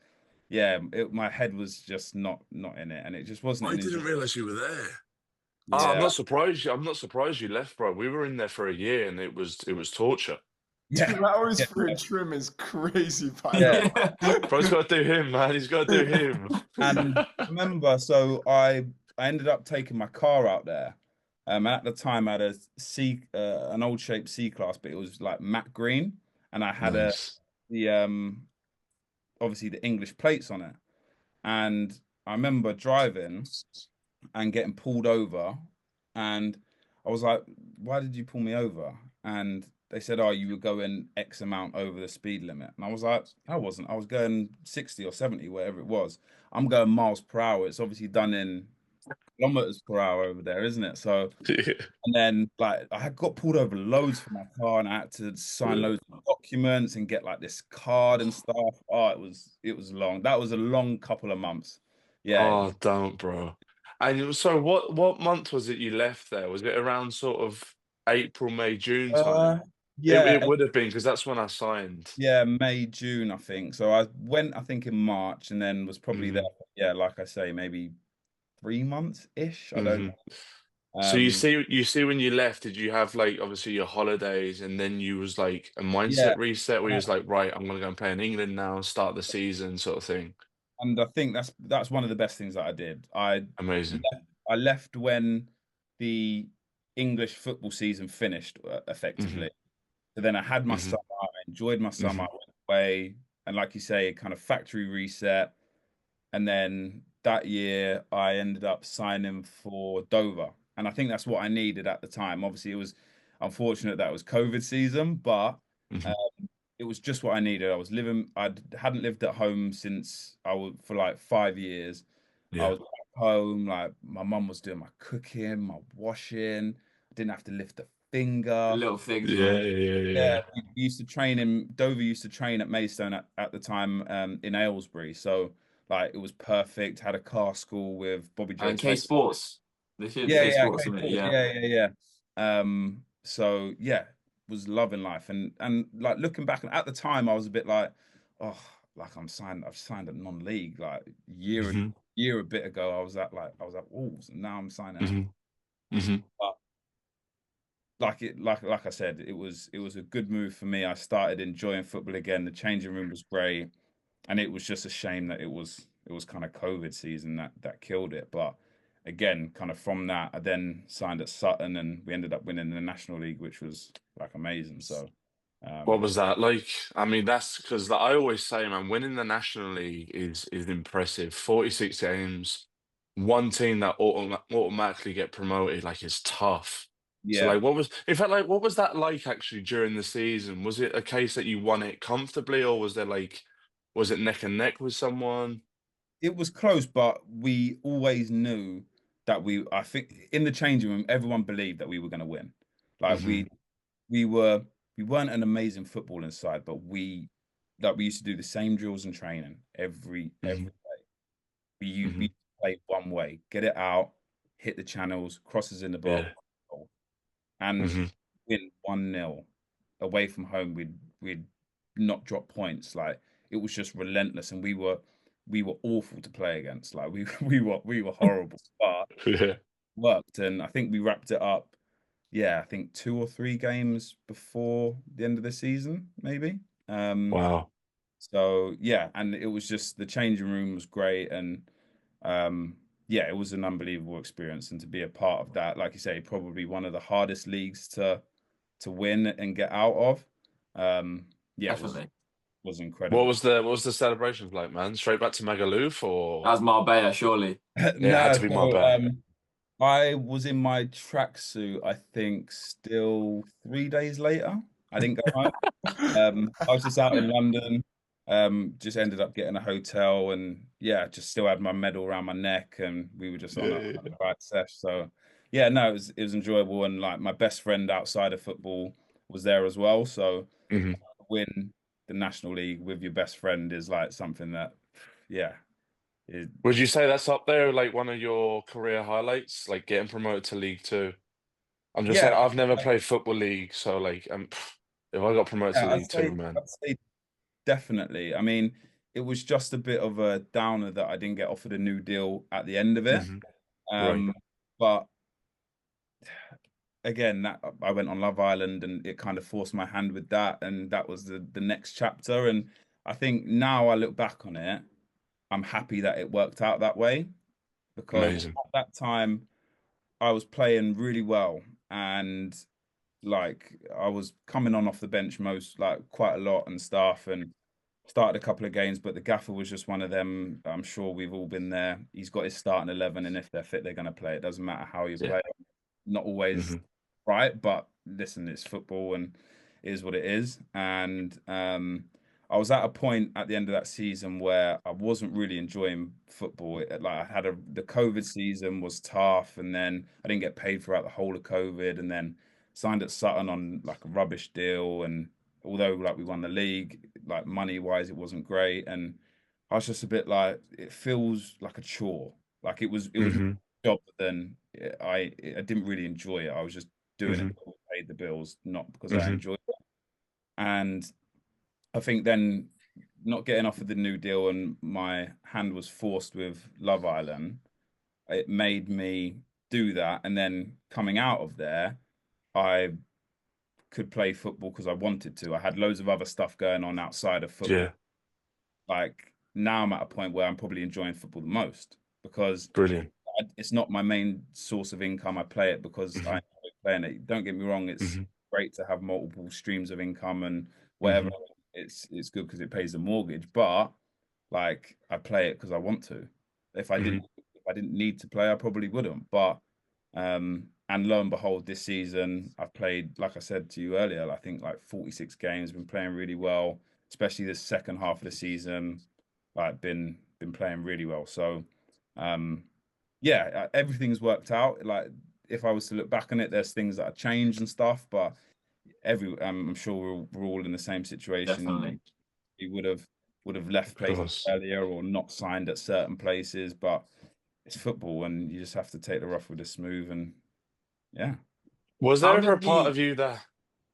yeah, my head was just not in it, and it just wasn't I an didn't enjoyable. realize you were there. I'm Yeah, not surprised. I'm not surprised you left, bro. We were in there for a year, and it was torture. yeah, 2 hours yeah, for a trim is crazy, by yeah. the Bro's way. got to do him, man. He's got to do him. And remember, so I ended up taking my car out there. And at the time, I had an old shape C class, but it was like matte green, and I had Nice. the obviously the English plates on it. And I remember driving and getting pulled over and I was like, "Why did you pull me over?" And they said, "Oh, you were going X amount over the speed limit." And I was like, "I wasn't. I was going 60 or 70, whatever it was. I'm going miles per hour. It's obviously done in kilometers per hour over there, isn't it?" So, and then like I had got pulled over loads for my car, and I had to sign loads of documents and get like this card and stuff. Oh, it was long. That was a long couple of months. Yeah, it Oh, was. don't, bro. And so what month was it you left there? Was it around sort of April, May, June Uh, time? yeah, It would have been because that's when I signed. yeah, May, June, I think. So I went, I think, in March, and then was probably there. Hmm. Yeah, like I say, maybe 3 months ish. I don't Hmm. know. So you see when you left, did you have like obviously your holidays and then you was like a Yeah, mindset reset where you was like, right, I'm gonna go and play in England now and start the season sort of thing? and I think that's one of the best things that I did. Amazing. I left when the English football season finished, Hmm. effectively. So then I had my Hmm. summer, I enjoyed my summer, Hmm. I went away, and like you say, kind of factory reset. And then that year, I ended up signing for Dover, and I think that's what I needed at the time. Obviously, it was unfortunate that it was COVID season, but uh, Hmm. it was just what I needed. I hadn't lived at home since I was for like 5 years. I Yeah. was back home, like my mum was doing my cooking, my washing. I didn't have to lift a The finger. little things, Yeah, man. yeah, Yeah, yeah. we used to train in Dover used to train at Maidstone at the time in Aylesbury. So like it was perfect. Had a car school with Bobby Joe And K Tate. Sports. They should Yeah, K yeah, Sports, okay, isn't it? cool. Yeah. Yeah, yeah, yeah. So yeah, was loving life, and like looking back, and at the time I was a bit like, oh, like I've signed a non-league like Hmm. year a bit ago. I was at Wolves, and now I'm signing at. Hmm. Hmm. But like I said, it was a good move for me. I started enjoying football again. The changing room was great, and it was just a shame that it was kind of COVID season that killed it. But again, kind of from that, I then signed at Sutton, and we ended up winning the National League, which was like amazing. So, What um, was that like? I mean, that's because I always say, man, winning the National League is impressive. 46 games, one team that automatically get promoted, like it's tough. So, yeah, like, in fact, like, what was that like actually during the season? Was it a case that you won it comfortably, or was it neck and neck with someone? it was close, but we always knew that I think in the changing room, everyone believed that we were going to win. Like Hmm. we were we weren't an amazing footballing side, but we used to do the same drills and training every Hmm. we Hmm. play one way, get it out, hit the channels, crosses in the box, Yeah. and Hmm. win 1-0 away from home. We'd not drop points. Like it was just relentless, and we were awful to play against. Like we were horrible, but Yeah. worked, and I think we wrapped it up. Yeah, I think 2 or 3 games before the end of the season, maybe. Um, Wow. so yeah, and it was just the changing room was great, and um, yeah, it was an unbelievable experience, and to be a part of that, like you say, probably one of the hardest leagues to win and get out of. Yeah, it was Definitely. was incredible. What was the celebrations like, man? Straight back to Magaluf, or That's Marbella, surely. yeah, it had No, to be my so bad. I was in my tracksuit, I think, still 3 days later. I didn't go home. I was just out in London. Just ended up getting a hotel, and yeah, just still had my medal around my neck, and we were just on a Yeah. ride sesh. So yeah, no, it was enjoyable, and like my best friend outside of football was there as well. So Hmm. win the National League with your best friend is like something that, yeah, it, Would you say that's up there, like one of your career highlights, like getting promoted to League Two? I'm just saying, yeah, I've never played football league, so like, if I got promoted to yeah, League Two, man. I'd say definitely. I mean, it was just a bit of a downer that I didn't get offered a new deal at the end of it. Hmm. Right, Um, but again, that I went on Love Island, and it kind of forced my hand with that, and that was the next chapter. And I think now I look back on it, I'm happy that it worked out that way, because amazing. at that time I was playing really well, and like I was coming on off the bench most like quite a lot and stuff, and started a couple of games, but the gaffer was just one of them. I'm sure we've all been there. He's got his starting 11, and if they're fit, they're going to play. It doesn't matter how you Yeah, play. not always right, but listen, it's football and it is what it is. And I was at a point at the end of that season where I wasn't really enjoying football. Like the COVID season was tough, and then I didn't get paid throughout the whole of COVID, and then signed at Sutton on like a rubbish deal. And although like we won the league, like money wise, it wasn't great. And I was just a bit like, it feels like a chore. Like it was my job, but then I didn't really enjoy it. I was just doing it because I paid the bills, not because I enjoyed it. And I think then not getting offered the new deal and my hand was forced with Love Island, it made me do that. And then coming out of there, I could play football because I wanted to. I had loads of other stuff going on outside of football. Yeah. Like now I'm at a point where I'm probably enjoying football the most because Brilliant. it's not my main source of income. I play it because I enjoy playing it. Don't get me wrong, it's great to have multiple streams of income and whatever. It's good because it pays the mortgage, but like I play it because I want to. If I didn't need to play, I probably wouldn't. But and lo and behold, this season I've played, like I said to you earlier, I think like 46 games, been playing really well, especially the second half of the season, like been playing really well. So yeah, everything's worked out. Like if I was to look back on it, there's things that have changed and stuff, but I'm sure we're all in the same situation. Definitely. You would have left places earlier or not signed at certain places, but it's football and you just have to take the rough with the smooth. And yeah. Was there ever a part of you that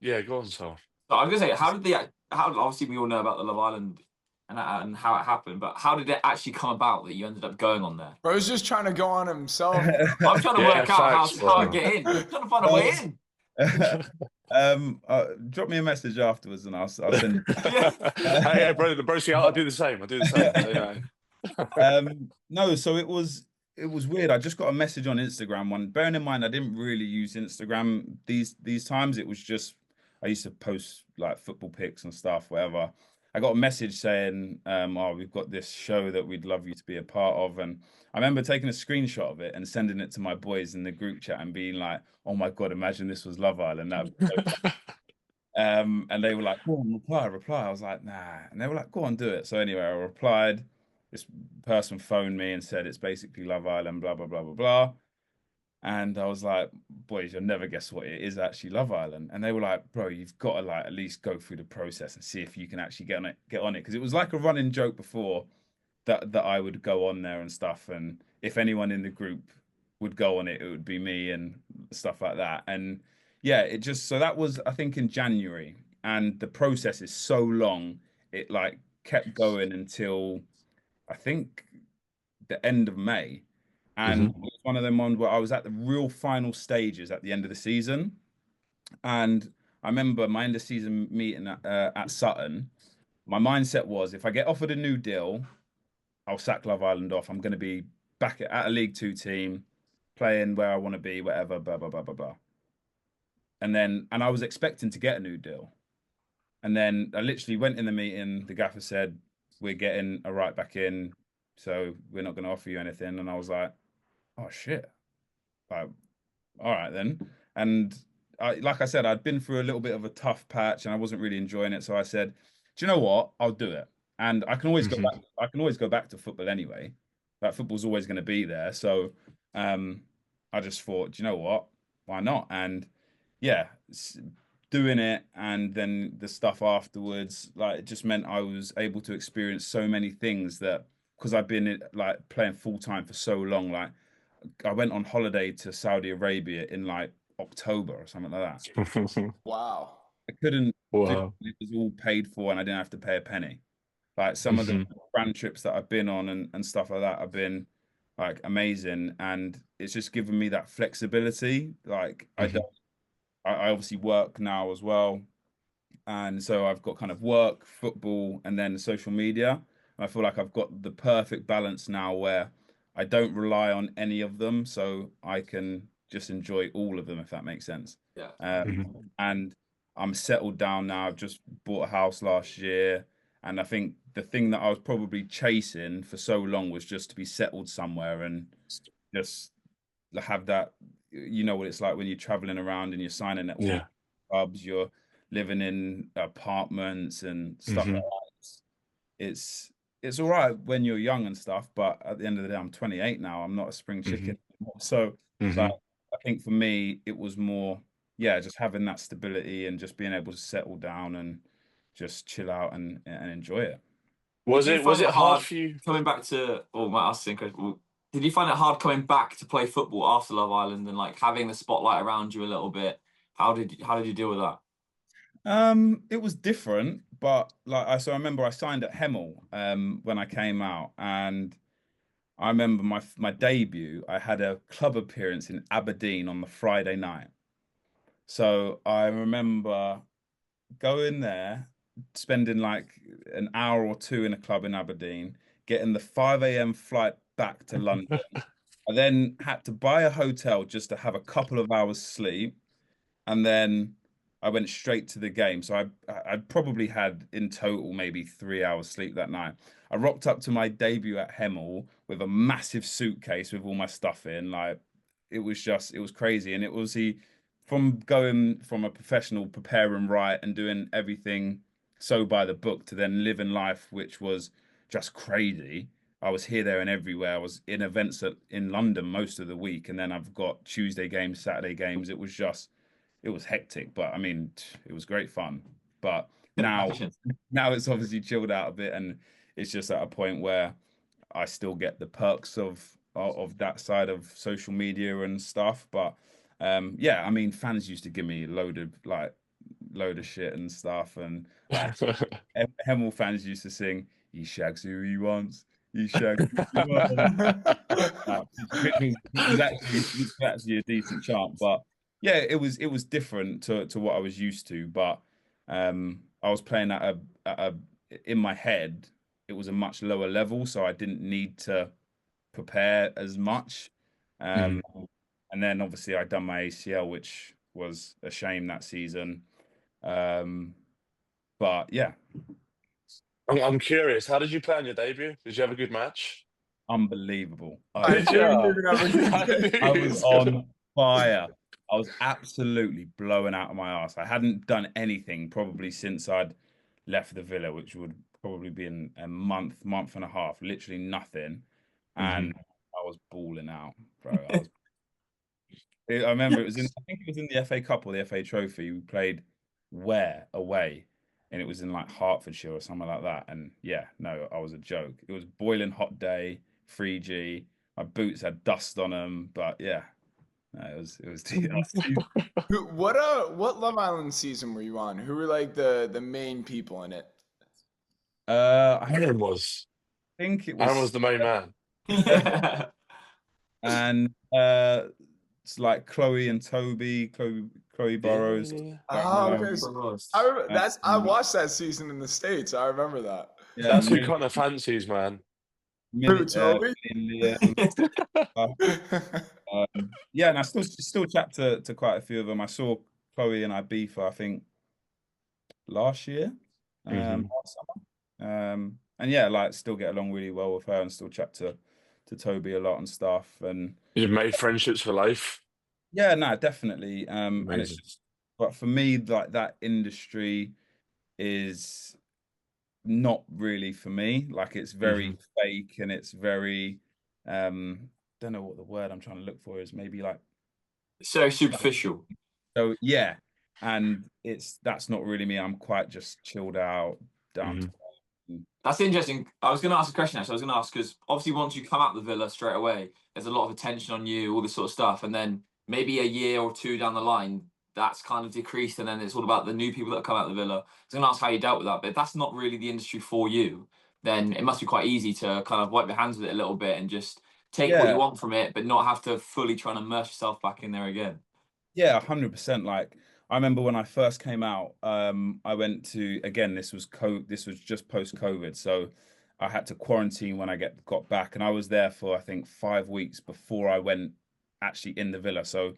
go on, Sol? I was gonna say, how obviously we all know about the Love Island and how it happened, but how did it actually come about that you ended up going on there? Bro's just trying to go on himself. I'm trying to work out how I get in. I'm trying to find a way in. Drop me a message afterwards and I'll send. Hey, bro, see, I'll do the same. No, so it was weird. I just got a message on Instagram. Bearing in mind, I didn't really use Instagram these times. It was just I used to post like football pics and stuff, whatever. I got a message saying, "Oh, we've got this show that we'd love you to be a part of." And I remember taking a screenshot of it and sending it to my boys in the group chat and being like, "Oh my God, imagine this was Love Island." That was so and they were like, "Go on, reply." I was like, "Nah," and they were like, "Go on, do it." So anyway, I replied. This person phoned me and said it's basically Love Island, blah blah blah blah blah. And I was like, boys, you'll never guess what it is actually Love Island. And they were like, bro, you've got to like at least go through the process and see if you can actually get on it. Because it was like a running joke before that I would go on there and stuff. And if anyone in the group would go on it, it would be me and stuff like that. And yeah, so that was, I think, in January. And the process is so long, it like kept going until I think the end of May. And it was one of them ones where I was at the real final stages at the end of the season. And I remember my end of season meeting at Sutton. My mindset was if I get offered a new deal, I'll sack Love Island off. I'm going to be back at a League Two team, playing where I want to be, whatever, blah, blah, blah, blah, blah. And I was expecting to get a new deal. And then I literally went in the meeting. The gaffer said, "We're getting a right back in, so we're not going to offer you anything." And I was like, "Oh shit!" Like, all right then. And like I said, I'd been through a little bit of a tough patch, and I wasn't really enjoying it. So I said, "Do you know what? I'll do it." And I can always go back. I can always go back to football anyway. That football's always going to be there. So I just thought, do you know what? Why not? And yeah, doing it and then the stuff afterwards, like it just meant I was able to experience so many things that because I've been like playing full time for so long, like I went on holiday to Saudi Arabia in like October or something like that. Wow. I couldn't do it. It was all paid for and I didn't have to pay a penny. Like some of the brand trips that I've been on and stuff like that have been like amazing. And it's just given me that flexibility. Like I obviously work now as well. And so I've got kind of work, football, and then social media. And I feel like I've got the perfect balance now where I don't rely on any of them. So I can just enjoy all of them, if that makes sense. Yeah. And I'm settled down now. I've just bought a house last year. And I think the thing that I was probably chasing for so long was just to be settled somewhere and just have that, you know what it's like when you're traveling around and you're signing at all Yeah. clubs, you're living in apartments and stuff like that. It's all right when you're young and stuff, but at the end of the day, I'm 28 now. I'm not a spring chicken anymore. So like, I think for me, it was more, yeah, just having that stability and just being able to settle down and just chill out and enjoy it. Did you Was find it it hard hard for you? coming back to, or might ask the same question, did you find it hard coming back to play football after Love Island and like having the spotlight around you a little bit? How did you deal with that? It was different, but like I remember I signed at Hemel when I came out, and I remember my debut. I had a club appearance in Aberdeen on the Friday night. So I remember going there, spending like an hour or two in a club in Aberdeen, getting the 5 a.m. flight back to London. I then had to buy a hotel just to have a couple of hours sleep, and then I went straight to the game. So I probably had in total maybe 3 hours sleep that night. I rocked up to my debut at Hemel with a massive suitcase with all my stuff in. Like it was crazy. And it was from going from a professional prepare and write and doing everything so by the book to then living life, which was just crazy. I was here, there, and everywhere. I was in events in London most of the week, and then I've got Tuesday games, Saturday games. It was hectic, but I mean, it was great fun. But now it's obviously chilled out a bit, and it's just at a point where I still get the perks of that side of social media and stuff. But yeah, I mean, fans used to give me load of shit and stuff, and like Hemel fans used to sing, "He shags who he wants, he shags who he wants," which was actually a decent chant. But yeah, it was different to what I was used to. But I was playing at a in my head, it was a much lower level, so I didn't need to prepare as much. Um, and then obviously I done my ACL, which was a shame that season. Um, but yeah, I'm curious. How did you play on your debut? Did you have a good match? unbelievable. I Did knew you? you were gonna I knew I he was was gonna. on fire. I was absolutely blowing out of my ass. I hadn't done anything probably since I'd left the Villa, which would probably be in a month and a half, literally nothing. And I was balling out, bro. I remember I think it was in the FA Cup or the FA Trophy. We played Ware away, and it was in like Hertfordshire or something like that. And yeah, no, I was a joke. It was boiling hot day, 3G. My boots had dust on them, but yeah, no, it was What Love Island season were you on? Who were like the main people in it? I Aaron was. think it Aaron was, was the main man. Yeah. and it's like Chloe and Toby, Chloe Burrows. Yeah. Oh, okay. I remember I Um, watched that season in the States. I remember that. yeah, That's who Connor fancies, man. Who, Toby? Liam, yeah, and I still chat to quite a few of them. I saw Chloe and Ibiza, I think last year, last summer. And yeah, like still get along really well with her and still chat to Toby a lot and stuff. And You've made friendships for life. yeah, no, definitely. And it's Amazing. just, but for me, like that industry is not really for me. Like it's very fake and it's very, don't know what the word I'm trying to look for is. Maybe like So superficial. so. Yeah, and that's not really me. I'm quite just chilled out, down to. That's interesting. I was going to ask a question actually. I was going to ask because obviously once you come out the Villa straight away, there's a lot of attention on you, all this sort of stuff, and then maybe a year or two down the line, that's kind of decreased, and then it's all about the new people that come out the Villa. I was going to ask how you dealt with that, but if that's not really the industry for you, then it must be quite easy to kind of wipe your hands with it a little bit and just take what you Yeah, want from it, but not have to fully try and immerse yourself back in there again. yeah, 100%. Like I remember when I first came out, I went to again. This was just post COVID, so I had to quarantine when I got back, and I was there for I think 5 weeks before I went actually in the villa. So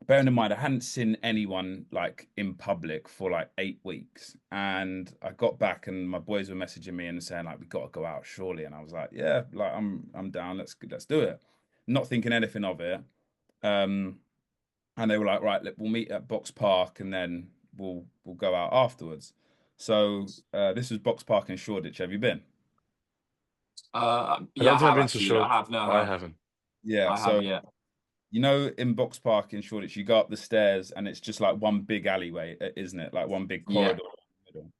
bearing in mind, I hadn't seen anyone like in public for like 8 weeks, and I got back, and my boys were messaging me and saying like, "We got to go out surely," and I was like, "Yeah, like I'm down. Let's do it." Not thinking anything of it. And they were like, right, we'll meet at Box Park and then we'll go out afterwards. So this was Box Park in Shoreditch. Have you been? Yeah, I don't I think I've have been to actually. short. I have. No, I I have. haven't. Yeah. I So have. Yeah. you know, in Box Park in Shoreditch, you go up the stairs and it's just like one big alleyway, isn't it? Like one big Yeah. corridor in the middle.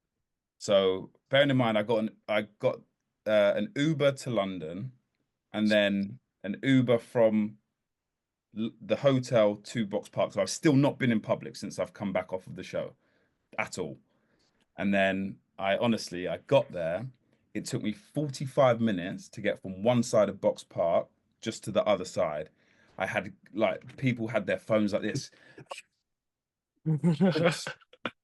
So bearing in mind, I got an Uber to London and then an Uber from the hotel to Box Park. So I've still not been in public since I've come back off of the show at all. And then I got there. It took me 45 minutes to get from one side of Box Park just to the other side. I had like people had their phones like this.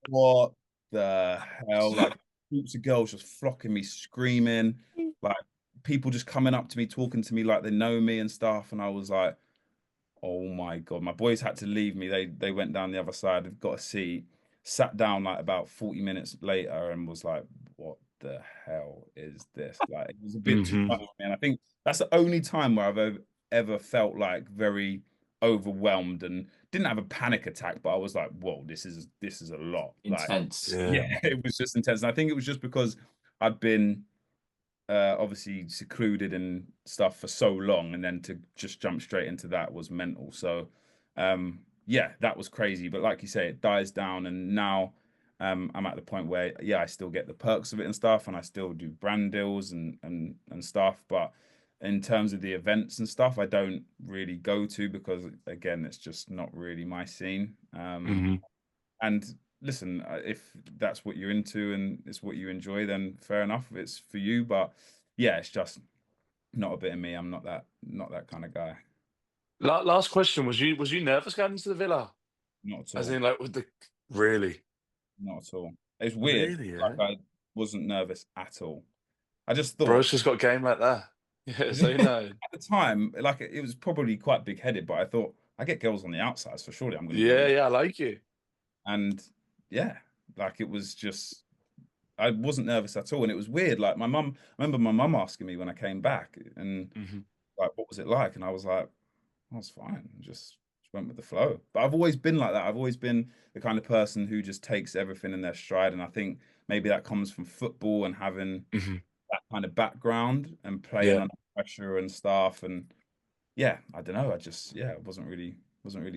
What the hell? Like groups of girls just flocking me, screaming, like people just coming up to me, talking to me like they know me and stuff. And I was like, oh my God, my boys had to leave me. They went down the other side, they've got a seat, sat down like about 40 minutes later and was like, what the hell is this? Like it was a bit too Hmm. much, man. I think that's the only time where I've ever felt like very overwhelmed and didn't have a panic attack, but I was like, whoa, this is a lot. Like, Intense. Yeah. yeah, it was just intense. And I think it was just because I'd been obviously secluded and stuff for so long, and then to just jump straight into that was mental. So, yeah, that was crazy. But like you say, it dies down, and now I'm at the point where yeah, I still get the perks of it and stuff, and I still do brand deals and stuff. But in terms of the events and stuff, I don't really go to because again, it's just not really my scene. Hmm. And listen, if that's what you're into and it's what you enjoy, then fair enough. It's for you. But yeah, it's just not a bit of me. I'm not that kind of guy. Last question: was you nervous going into the villa? Not at As all. in, like, with the really, Not at all. It's weird. really, yeah. Like I wasn't nervous at all. I just thought Bro's just got game like that. Yeah, so at no. the time, like it was probably quite big headed, but I thought I get girls on the outside, so surely I'm going to be on Yeah, the. yeah, I like you. And yeah, like it was just I wasn't nervous at all, and it was weird. Like my mum, I remember my mum asking me when I came back, and Hmm. like, what was it like? And I was like, I was fine, just went with the flow. But I've always been like that. I've always been the kind of person who just takes everything in their stride, and I think maybe that comes from football and having Hmm. that kind of background and playing Yeah. under pressure and stuff. And yeah, I don't know. I just yeah, wasn't really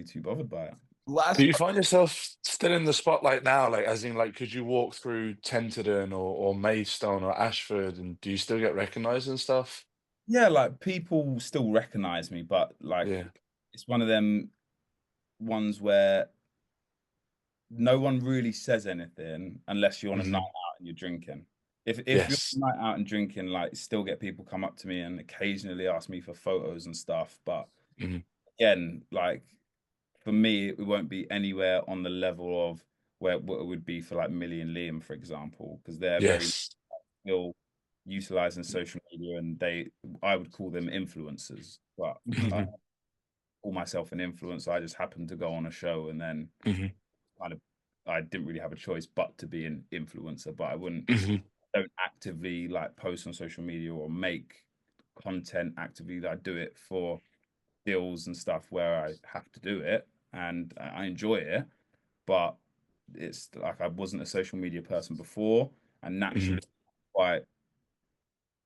too bothered by it. Do Last you find yourself still in the spotlight now? Like, as in, like, could you walk through Tenterden or Maidstone or Ashford, and do you still get recognised and stuff? Yeah, like people still recognize me, but like Yeah. it's one of them ones where no one really says anything unless you're on a night Hmm. out and you're drinking. If you're Yes. on a night out and drinking, like still get people come up to me and occasionally ask me for photos and stuff. But Hmm. again, like for me, it won't be anywhere on the level of where what it would be for like Millie and Liam, for example, because they're very Yes. still utilizing social media and I would call them influencers, but I Hmm. call myself an influencer. I just happened to go on a show and then Hmm. kind of I didn't really have a choice but to be an influencer, but Hmm. don't actively like post on social media or make content actively. I do it for deals and stuff where I have to do it and I enjoy it, but it's like I wasn't a social media person before and Hmm. naturally quite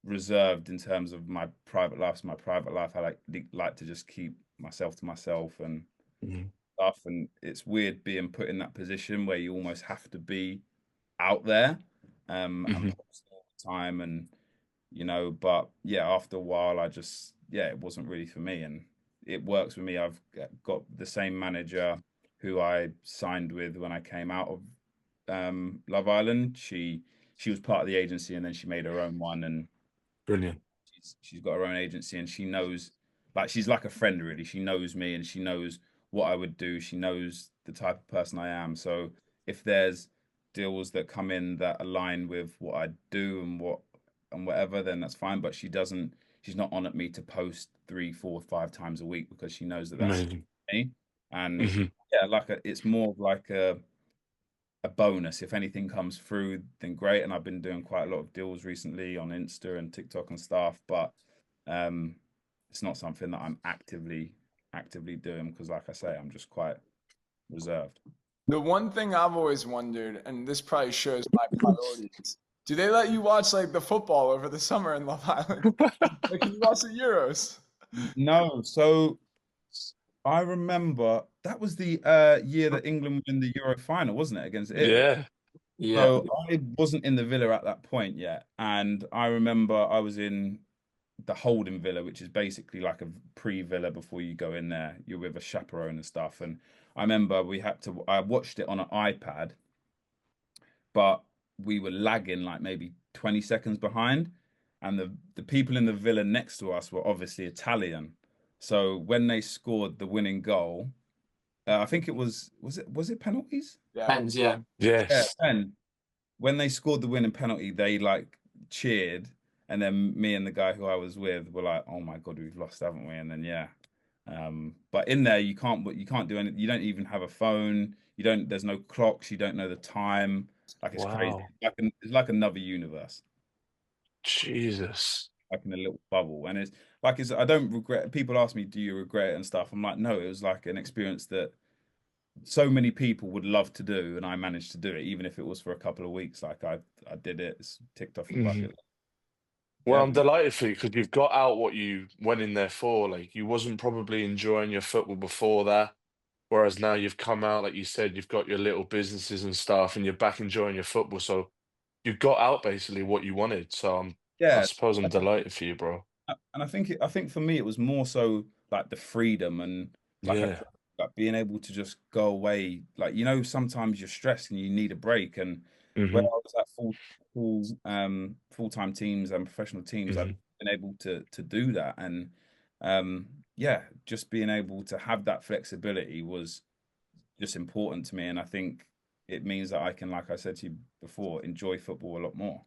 reserved in terms of my private life. So my private life, I like to just keep myself to myself and Hmm. stuff. And it's weird being put in that position where you almost have to be out there and Hmm. post all the time and but yeah, after a while I just yeah, it wasn't really for me and it works with me. I've got the same manager who I signed with when I came out of Love Island. She was part of the agency and then she made her own one and Brilliant. she's got her own agency and she knows like she's like a friend really. She knows me and she knows what I would do. She knows the type of person I am. So if there's deals that come in that align with what I do and whatever, then that's fine. But she's not on at me to post 3, 4, 5 times a week because she knows that that's Amazing. me. And Hmm. yeah, it's more of like a bonus. If anything comes through, then great. And I've been doing quite a lot of deals recently on Insta and TikTok and stuff, but it's not something that I'm actively do them because, like I say, I'm just quite reserved. The one thing I've always wondered, and this probably shows my priorities, do they let you watch like the football over the summer in Love Island? Like, can you watch the Euros? No, so I remember that was the year that England were in the Euro final, wasn't it, against Italy? Yeah. Yeah. So I wasn't in the villa at that point yet, and I remember I was in the holding villa, which is basically like a pre-villa before you go in there. You're with a chaperone and stuff. And I remember I watched it on an iPad, but we were lagging like maybe 20 seconds behind. And the people in the villa next to us were obviously Italian. So when they scored the winning goal, I think was it penalties? Yeah. Depends, yeah. Yeah, Yes. and when they scored the winning penalty, they like cheered, and then me and the guy who I was with were like, "Oh my God, we've lost, haven't we?" And then yeah, but in there you can't do anything. You don't even have a phone. You don't. There's no clocks. You don't know the time. Like it's crazy. Wow. It's like another universe, Jesus. like in a little bubble. And it's like it's. I don't regret. People ask me, "Do you regret it?" and stuff. I'm like, no. It was like an experience that so many people would love to do, and I managed to do it, even if it was for a couple of weeks. Like I did it. It's ticked off the bucket list. Well, Yeah, I'm delighted for you because you've got out what you went in there for. Like, you wasn't probably enjoying your football before that, whereas now you've come out, like you said, you've got your little businesses and stuff, and you're back enjoying your football. So you got out basically what you wanted. So I yeah. suppose I'm delighted for you, bro. And I think for me it was more so like the freedom and like Yeah. like being able to just go away. Like sometimes you're stressed and you need a break. And where Hmm. I was at full-time teams and professional teams, I've Hmm. been able to do that. And yeah, just being able to have that flexibility was just important to me. And I think it means that I can, like I said to you before, enjoy football a lot more.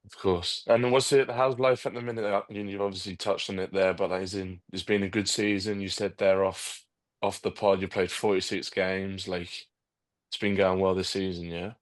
Of course. And then how's life at the minute? You've obviously touched on it there, but like, it's been a good season. You said there off the pod, you played 46 games. Like, it's been going well this season, yeah?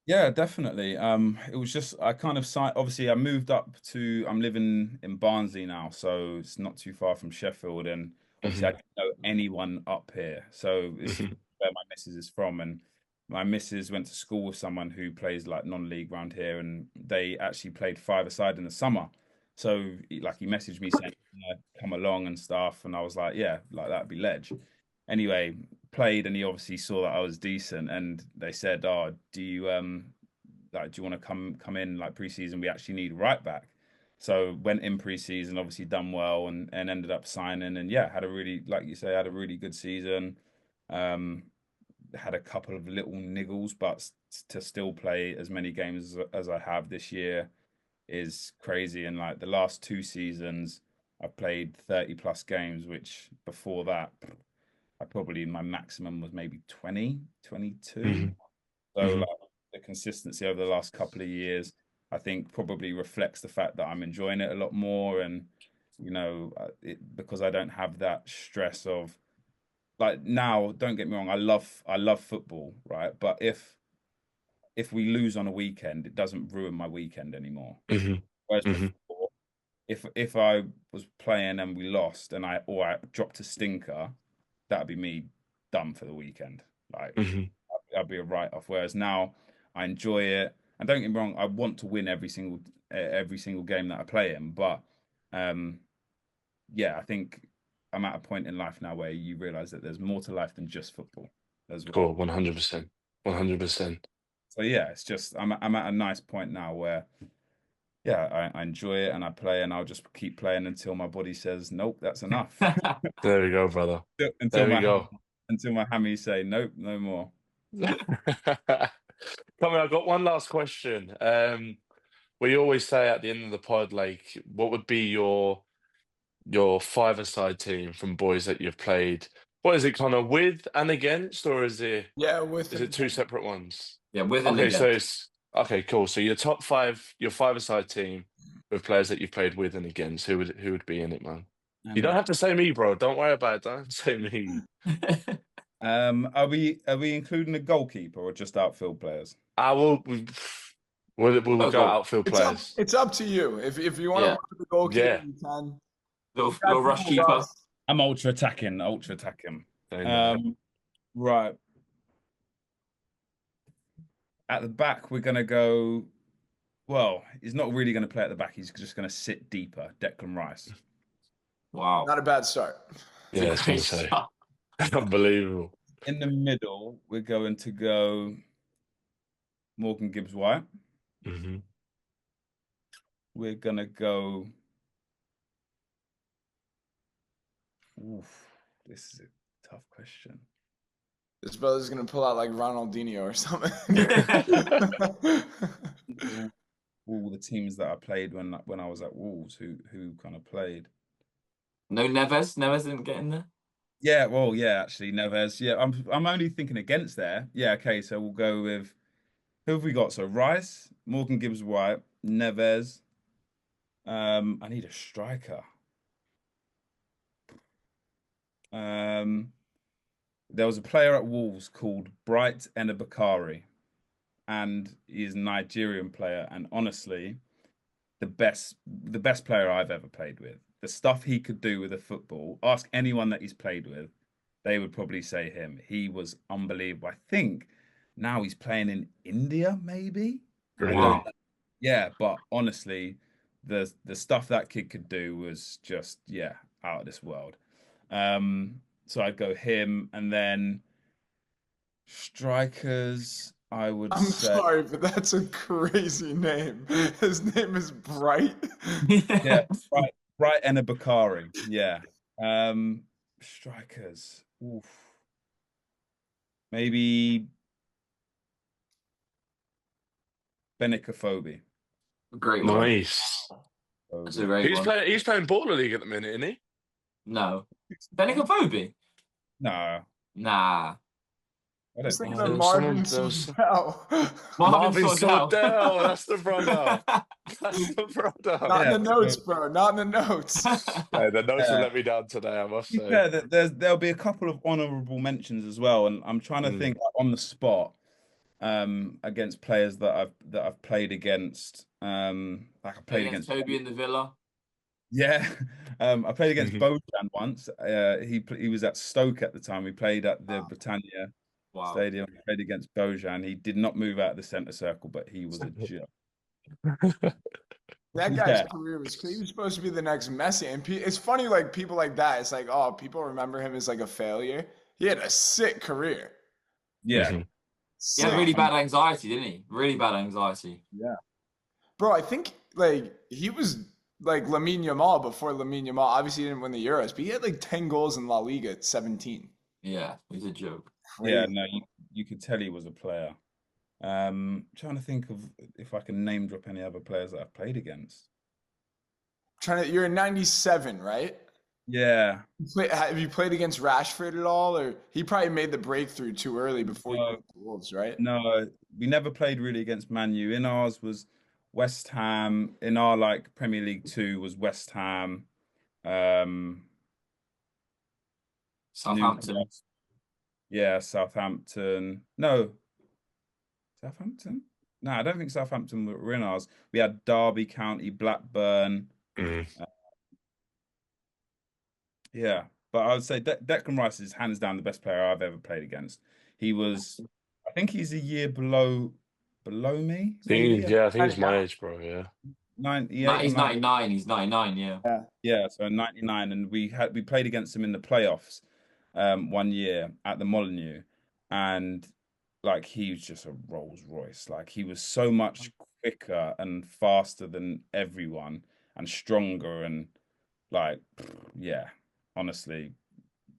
Yeah, definitely. It was just I kind of obviously I moved up to I'm living in Barnsley now, so it's not too far from Sheffield, and obviously I Hmm. didn't know anyone up here. So this is Hmm. where my missus is from, and my missus went to school with someone who plays like non-league around here, and they actually played five-a-side in the summer. So like he messaged me saying, come along and stuff, and I was like, yeah, like that'd be ledge. Anyway, played and he obviously saw that I was decent and they said, "Oh, do you like do you want to come in like preseason? We actually need a right back." So went in preseason, obviously done well and ended up signing and yeah, had a really like you say, had a really good season. Um had a couple of little niggles, but to still play as many games as I have this year is crazy. And like the last two seasons I've played 30 plus games, which before that my maximum was maybe 20, 22. Hmm. So Hmm. like the consistency over the last couple of years, I think probably reflects the fact that I'm enjoying it a lot more. And, because I don't have that stress of like now, don't get me wrong, I love football, right? But if we lose on a weekend, it doesn't ruin my weekend anymore. Hmm. Whereas Hmm. before, if I was playing and we lost and I dropped a stinker, that'd be me done for the weekend. Like Hmm. I'd be a write off. Whereas now I enjoy it. And don't get me wrong, I want to win every single game that I play in. But um, yeah, I think I'm at a point in life now where you realize that there's more to life than just football as Cool, well. 100%. 100%. So yeah, it's just I'm at a nice point now where yeah, I enjoy it and I play and I'll just keep playing until my body says nope, that's enough. There we go, brother. until There we my go. until my hammies say nope, no more. Come on, I've got one last question. We always say at the end of the pod, like, what would be your five-a-side team from boys that you've played? What is it, kind of with and against, or Yeah, with is and it two against. separate ones? Yeah, with and Okay, so against. it's okay, cool. So your top five, your five-a-side team with players that you've played with and against, who would be in it, man? You don't And have to say me, bro. Don't worry about it. Don't say me. are we including a goalkeeper or just outfield players? I will. We'll Oh, go go. outfield It's up. players. It's up to you. If you want to Yeah. run the goalkeeper, Yeah. you can. Little Got rush people keeper. Russ. I'm ultra attacking. I know. Right. At the back, we're gonna go. Well, he's not really going to play at the back. He's just going to sit deeper. Declan Rice. Wow. Not a bad start. It's Yeah, a I was great gonna say. start. Unbelievable. In the middle, we're going to go Morgan Gibbs-White. Hmm. We're going to go. Oof, this is a tough question. This brother's gonna pull out like Ronaldinho or something. All the teams that I played when I was at Wolves, who kind of played. No Neves. Neves didn't get in there. Yeah, well, yeah, actually, Neves. Yeah, I'm only thinking against there. Yeah, okay, so we'll go with who have we got? So Rice, Morgan Gibbs-White, Neves. I need a striker. There was a player at Wolves called Bright Enebakari, and he's a Nigerian player. And honestly, the best player I've ever played with. The stuff he could do with a football. Ask anyone that he's played with, they would probably say him. He was unbelievable. I think now he's playing in India, maybe. I Really? don't know. Yeah, but honestly, the stuff that kid could do was just out of this world. So I'd go him, and then strikers, I would I'm say, sorry, but that's a crazy name. His name is Bright. yeah, right, Enebakari, yeah. Strikers, oof, maybe Benicophobe. Great one. Nice. That's a great one. He's playing Baller League at the minute, isn't he? No. Benicophobe? No, Nah. I I was don't think thinking Oh, of there was Marvin someone- Sordell. Marvin Sordell. Sordell, that's the brother. That's the brother. Not in the Yeah, notes, bro. Not in the notes. Hey, the notes will Yeah. let me down today, I must To be say. fair, there'll be a couple of honourable mentions as well, and I'm trying to think on the spot against players that I've played against. Like I played against Toby in the Villa. yeah, I played against Mhm. Bojan once. He was at Stoke at the time. We played at the Britannia Wow. Stadium. We played against Bojan. He did not move out of the centre circle, but he was a joke. That guy's Yeah. career was he was supposed to be the next Messi, and it's funny like people like that. It's like, oh, people remember him as like a failure. He had a sick career. Yeah. Mhm. He Sick. had really bad anxiety, didn't he? Really bad anxiety. Yeah. Bro, I think like he was like Lamine Yamal before Lamine Yamal. Obviously, he didn't win the Euros, but he had like 10 goals in La Liga at 17. Yeah, he's a joke. Yeah, Crazy. no, you could tell he was a player. Trying to think of if I can name drop any other players that I've played against. You're in 97, right? Yeah. Have you played against Rashford at all? Or he probably made the breakthrough too early before you went to the Wolves, right? No, we never played really against Man U. In ours was West Ham. In our like Premier League 2 was West Ham, Southampton. Newcastle. Yeah, Southampton. No, Southampton? No, I don't think Southampton were in ours. We had Derby County, Blackburn. Mhm. Yeah, but I would say Declan Rice is hands down the best player I've ever played against. He was, I think he's a year below me, maybe. Yeah, I think he's my age, bro. Yeah. 98 He's or 90. 99. He's 99, yeah. Yeah, so 99, and we played against him in the playoffs one year at the Molineux, and like he was just a Rolls Royce. Like he was so much quicker and faster than everyone and stronger and like yeah, honestly,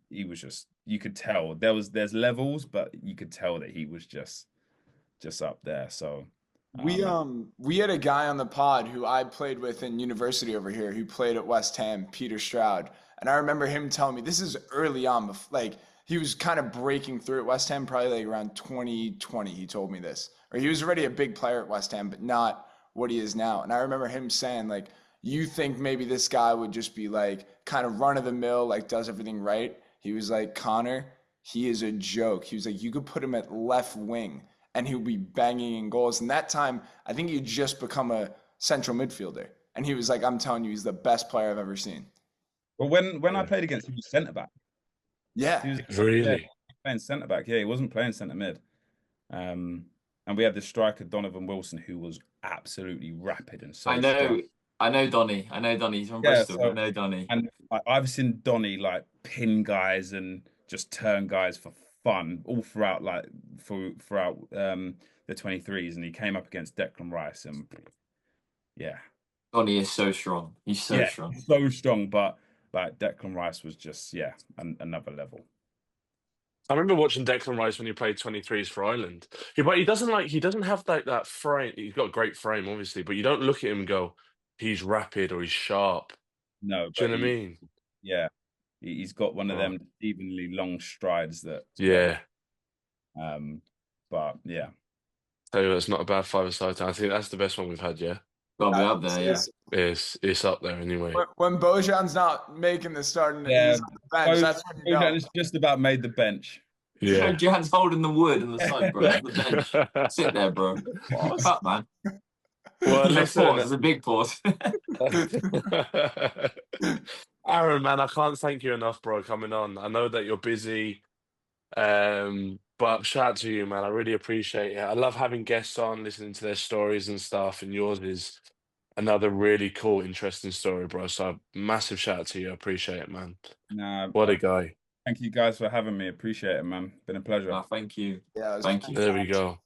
he was just you could tell there's levels, but you could tell that he was just up there. So We had a guy on the pod who I played with in university over here who played at West Ham, Peter Stroud. And I remember him telling me this is early on, like he was kind of breaking through at West Ham, probably like around 2020. He told me this, or he was already a big player at West Ham, but not what he is now. And I remember him saying like, you think maybe this guy would just be like kind of run of the mill, like does everything right. He was like, Connor, he is a joke. He was like, you could put him at left wing and he would be banging in goals. And that time, I think he'd just become a central midfielder. And he was like, I'm telling you, he's the best player I've ever seen. But when I played against him, he was centre back. Yeah. He was Really? playing centre back. Yeah, he wasn't playing centre mid. And we had this striker Donovan Wilson who was absolutely rapid and so strong. I know Donny. He's from Yeah, Bristol. I know Donny. And I've seen Donny like pin guys and just turn guys for fun all throughout the 23s, and he came up against Declan Rice and yeah. Donny is so strong. He's so strong. So strong, but like Declan Rice was just another level. I remember watching Declan Rice when he played 23s for Ireland. But he doesn't have that frame. He's got a great frame, obviously, but you don't look at him and go, he's rapid or he's sharp. No, do you know what I mean? Yeah, he's got one of them evenly long strides that. Yeah. But yeah. Tell you what, it's not a bad five-a-side time. I think that's the best one we've had. Yeah. Probably up there. Yeah. It's up there anyway. When Bojan's not making the starting, he's on the bench. That's when you know. Bojan has just about made the bench. Yeah. Bojan's holding the wood on the side, bro. The bench. Sit there, bro. Cut, man. Well, listen, there's a big pause. Aaron, man, I can't thank you enough, bro, coming on. I know that you're busy, but shout out to you, man. I really appreciate it. I love having guests on, listening to their stories and stuff, and yours is another really cool, interesting story, bro. So massive shout out to you. I appreciate it, man. Nah, what a guy. Thank you guys for having me. Appreciate it, man. Been a pleasure. Thank you. Yeah, thank you. There we go.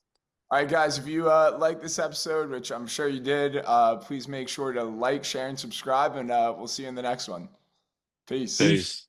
All right, guys, if you like this episode, which I'm sure you did, please make sure to like, share, and subscribe, and we'll see you in the next one. Peace.